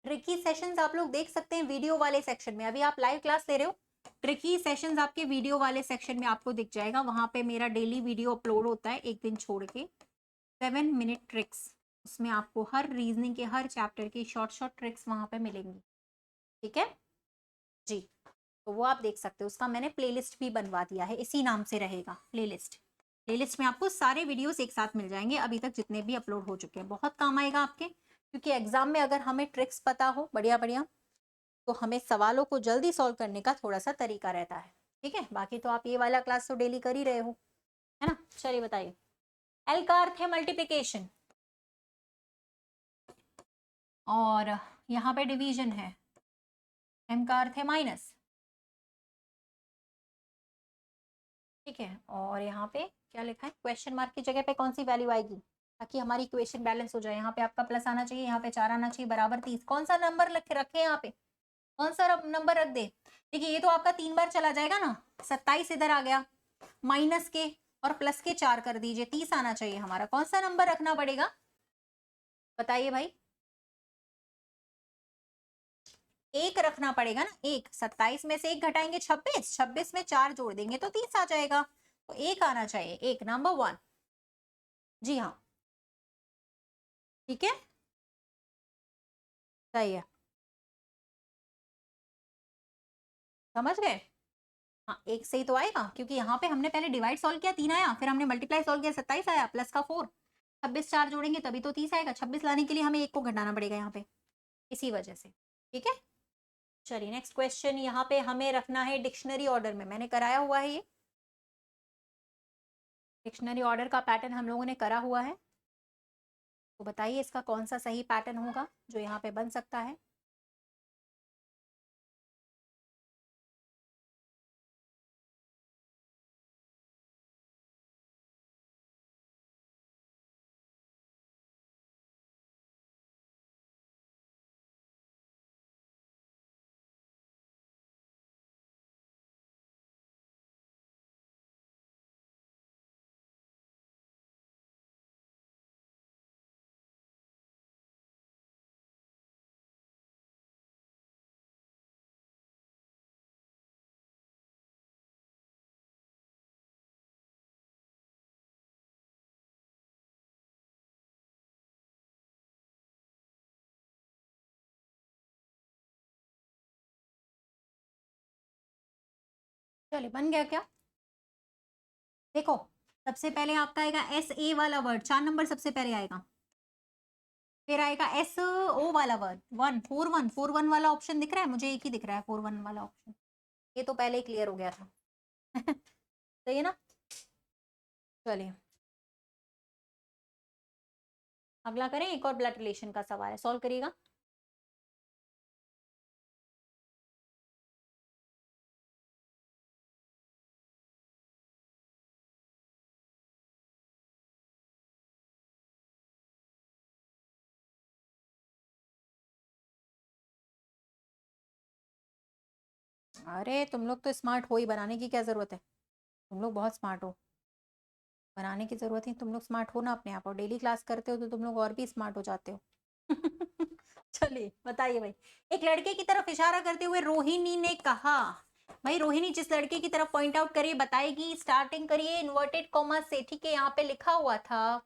ट्रिकी सेशंस आप लोग देख सकते हैं वीडियो वाले सेक्शन में, अभी आप लाइव क्लास ले रहे हो, ट्रिकी सेशंस आपके वीडियो वाले सेक्शन में आपको दिख जाएगा, वहां पे मेरा डेली वीडियो अपलोड होता है एक दिन छोड़ के, 7 मिनट ट्रिक्स, उसमें आपको हर रीजनिंग के हर चैप्टर की शॉर्ट शॉर्ट ट्रिक्स वहां पे मिलेंगी, ठीक है जी, तो वो आप देख सकते हो, उसका मैंने प्लेलिस्ट भी बनवा दिया है, इसी नाम से रहेगा प्लेलिस्ट, प्लेलिस्ट में आपको सारे वीडियोस एक साथ मिल जाएंगे अभी तक जितने भी अपलोड हो चुके हैं, बहुत काम आएगा आपके, क्योंकि एग्जाम में अगर हमें ट्रिक्स पता हो बढ़िया बढ़िया, तो हमें सवालों को जल्दी सॉल्व करने का थोड़ा सा तरीका रहता है, ठीक है, बाकी तो आप ये वाला क्लास तो डेली कर ही रहे हो, है ना। चलिए बताइए, एल का अर्थ है मल्टीप्लिकेशन, और यहाँ पे डिवीजन है, एम का अर्थ है माइनस, ठीक है, और यहाँ पे क्या लिखा है, क्वेश्चन मार्क की जगह पे कौन सी वैल्यू आएगी, ताकि हमारी इक्वेशन बैलेंस हो जाए, यहाँ पे आपका प्लस आना चाहिए, यहाँ पे 4 आना चाहिए, बराबर 30, कौन सा नंबर रखे यहाँ पे, कौन सा नंबर रख दे, देखिए ये तो आपका 3 बार चला जाएगा ना, 27 इधर आ गया, माइनस के और प्लस के 4 कर दीजिए, 30 आना चाहिए हमारा, कौन सा नंबर रखना पड़ेगा बताइए भाई, एक रखना पड़ेगा ना, एक, 27 में से एक घटाएंगे 26, 26 में 4 जोड़ देंगे तो 30 आ जाएगा, तो एक आना चाहिए, एक, नंबर 1, जी हाँ, ठीक है, सही है, समझ गए, हाँ एक सही तो आएगा, क्योंकि यहाँ पे हमने पहले डिवाइड सॉल्व किया 3 आया, फिर हमने मल्टीप्लाई सॉल्व किया 27 आया, प्लस का 4, 26 4 जोड़ेंगे तभी तो 30 आएगा, 26 लाने के लिए हमें एक को घटाना पड़ेगा यहाँ पे, इसी वजह से, ठीक है। चलिए नेक्स्ट क्वेश्चन, यहाँ पे हमें रखना है डिक्शनरी ऑर्डर में, मैंने कराया हुआ है ये, डिक्शनरी ऑर्डर का पैटर्न हम लोगों ने करा हुआ है, तो बताइए इसका कौन सा सही पैटर्न होगा जो यहाँ पे बन सकता है। चलिए बन गया क्या, देखो सबसे पहले आपका आएगा एस ए वाला वर्ड, 4 नंबर सबसे पहले आएगा, फिर आएगा एस ओ वाला वर्ड, 1 4 1 वाला ऑप्शन दिख रहा है, मुझे एक ही दिख रहा है 4 1 वाला ऑप्शन, ये तो पहले ही क्लियर हो गया था सही है ना। चलिए अगला करें, एक और ब्लड रिलेशन का सवाल है, सॉल्व करिएगा। अरे तुम लोग तो स्मार्ट हो ही, बनाने की क्या जरूरत है, तुम लोग बहुत स्मार्ट हो, बनाने की जरूरत ही, तुम लोग स्मार्ट हो ना अपने आप, और डेली क्लास करते हो तो तुम लोग और भी स्मार्ट हो जाते हो। चलिए बताइए भाई। एक लड़के की तरफ इशारा करते हुए रोहिणी ने कहा, भाई रोहिणी जिस लड़के की तरफ पॉइंट आउट करिए बताएगी, स्टार्टिंग करिए इन्वर्टेड कॉमा से, ठीक है। यहाँ पे लिखा हुआ था,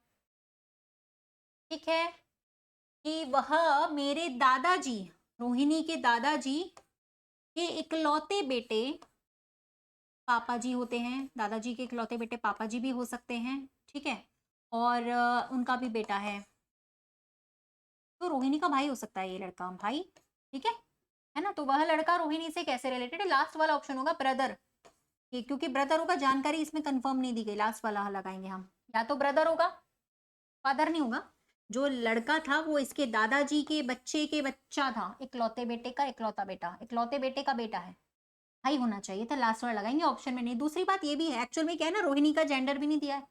ठीक है, कि वह मेरे दादाजी, रोहिणी के दादाजी के इकलौते बेटे पापा जी होते हैं, दादाजी के इकलौते बेटे पापा जी भी हो सकते हैं, ठीक है, और उनका भी बेटा तो रोहिणी का भाई हो सकता है ये लड़का, भाई, ठीक है ना। तो वह लड़का रोहिणी से कैसे रिलेटेड है, लास्ट वाला ऑप्शन होगा ब्रदर, क्योंकि ब्रदर होगा, जानकारी इसमें कंफर्म नहीं दी गई, लास्ट वाला लगाएंगे हम, या तो ब्रदर होगा, फादर नहीं होगा। जो लड़का था वो इसके दादाजी के बच्चे के बच्चा था, इकलौते बेटे का इकलौता बेटा, इकलौते बेटे का बेटा है, भाई होना चाहिए था, लास्ट वाला लगाएंगे, ऑप्शन में नहीं। दूसरी बात ये भी है, एक्चुअल में क्या है ना, रोहिणी का जेंडर भी नहीं दिया है,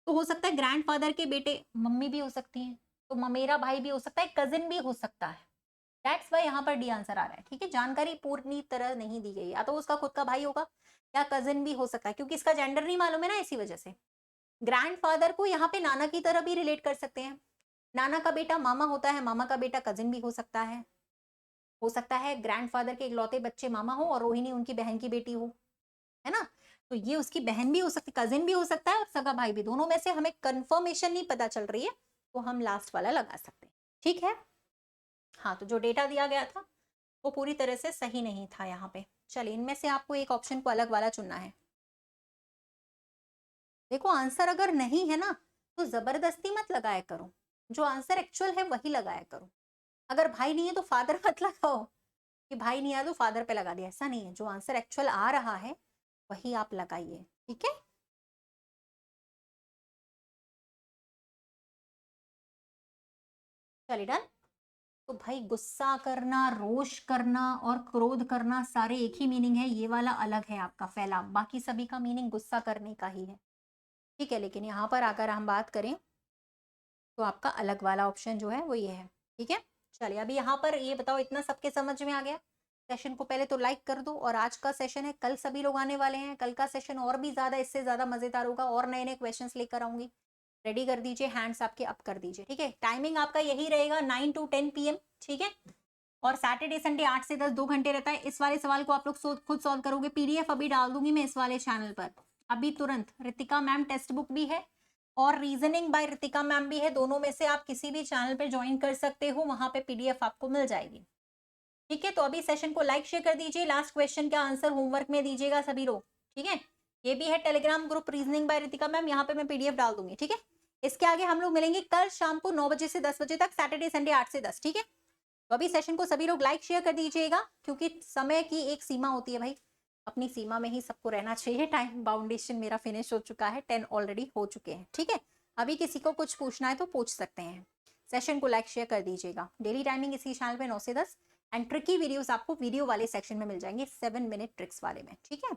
तो हो सकता है ग्रैंडफादर के बेटे, मम्मी भी हो सकती हैं, तो ममेरा भाई भी हो सकता है, कजिन भी हो सकता है, दैट्स वाई यहाँ पर डी आंसर आ रहा है, ठीक है। जानकारी पूरी तरह नहीं दी गई, या तो उसका खुद का भाई होगा या कजिन भी हो सकता है, क्योंकि इसका जेंडर नहीं मालूम है ना, इसी वजह से। ग्रैंडफादर को यहाँ पे नाना की तरह भी रिलेट कर सकते हैं, नाना का बेटा मामा होता है, मामा का बेटा कजिन भी हो सकता है ग्रैंडफादर के इकलौते बच्चे मामा हो और रोहिणी उनकी बहन की बेटी हो, है ना। तो ये उसकी बहन भी हो सकती, कजिन भी हो सकता है, और सगा भाई भी, दोनों में से हमें कंफर्मेशन नहीं पता चल रही है, तो हम लास्ट वाला लगा सकते हैं, ठीक है। हाँ, तो जो डेटा दिया गया था वो पूरी तरह से सही नहीं था यहाँ पे। चलिए, इनमें से आपको एक ऑप्शन को अलग वाला चुनना है। देखो, आंसर अगर नहीं है ना तो जबरदस्ती मत लगाया करो, जो आंसर एक्चुअल है वही लगाया करो। अगर भाई नहीं है तो फादर मत लगाओ, कि भाई नहीं आया तो फादर पे लगा दिया, ऐसा नहीं है, जो आंसर एक्चुअल आ रहा है वही आप लगाइए, ठीक है। चलिए डन। तो भाई गुस्सा करना, रोष करना और क्रोध करना सारे एक ही मीनिंग है, ये वाला अलग है आपका फैलाव, बाकी सभी का मीनिंग गुस्सा करने का ही है, ठीक है। लेकिन यहाँ पर आकर हम बात करें तो आपका अलग वाला ऑप्शन जो है वो ये है, ठीक है। चलिए, अभी यहाँ पर ये बताओ, इतना सबके समझ में आ गया। सेशन को पहले तो लाइक कर दो, और आज का सेशन है, कल सभी लोग आने वाले हैं, कल का सेशन और भी ज्यादा, इससे ज्यादा मजेदार होगा, और नए नए क्वेश्चंस लेकर आऊंगी। रेडी कर दीजिए, हैंड्स आपके अप कर दीजिए, ठीक है। टाइमिंग आपका यही रहेगा 9 to 10 PM, ठीक है। और सैटरडे संडे 8 से 10 2 घंटे रहता है। इस वाले सवाल को आप लोग खुद सॉल्व करोगे, पीडीएफ अभी डाल दूंगी मैं इस वाले चैनल पर, अभी तुरंत। रितिका मैम टेक्स्ट बुक भी है और रीजनिंग बाय रितिका मैम भी है, दोनों में से आप किसी भी चैनल पे ज्वाइन कर सकते हो, वहां पे पीडीएफ आपको मिल जाएगी, ठीक है। तो अभी सेशन को लाइक शेयर कर दीजिए, लास्ट क्वेश्चन का आंसर होमवर्क में दीजिएगा सभी लोग, ठीक है। ये भी है Telegram group reasoning bye Ritika ma'am, यहाँ पे मैं पीडीएफ डाल दूंगी, ठीक है। इसके आगे हम लोग मिलेंगे कल शाम को 9 बजे से 10 बजे तक, सैटरडे संडे 8 से 10, ठीक है। तो अभी सेशन को सभी लोग लाइक शेयर कर दीजिएगा, क्योंकि समय की एक सीमा होती है भाई, अपनी सीमा में ही सबको रहना चाहिए। टाइम बाउंडेशन मेरा फिनिश हो चुका है, 10 ऑलरेडी हो चुके हैं, ठीक है। अभी किसी को कुछ पूछना है तो पूछ सकते हैं। सेशन को लाइक शेयर कर दीजिएगा। डेली टाइमिंग इसी चैनल पे 9 से 10, एंड ट्रिकी वीडियोस आपको वीडियो वाले सेक्शन में मिल जाएंगे, 7 मिनट ट्रिक्स वाले में, ठीक है।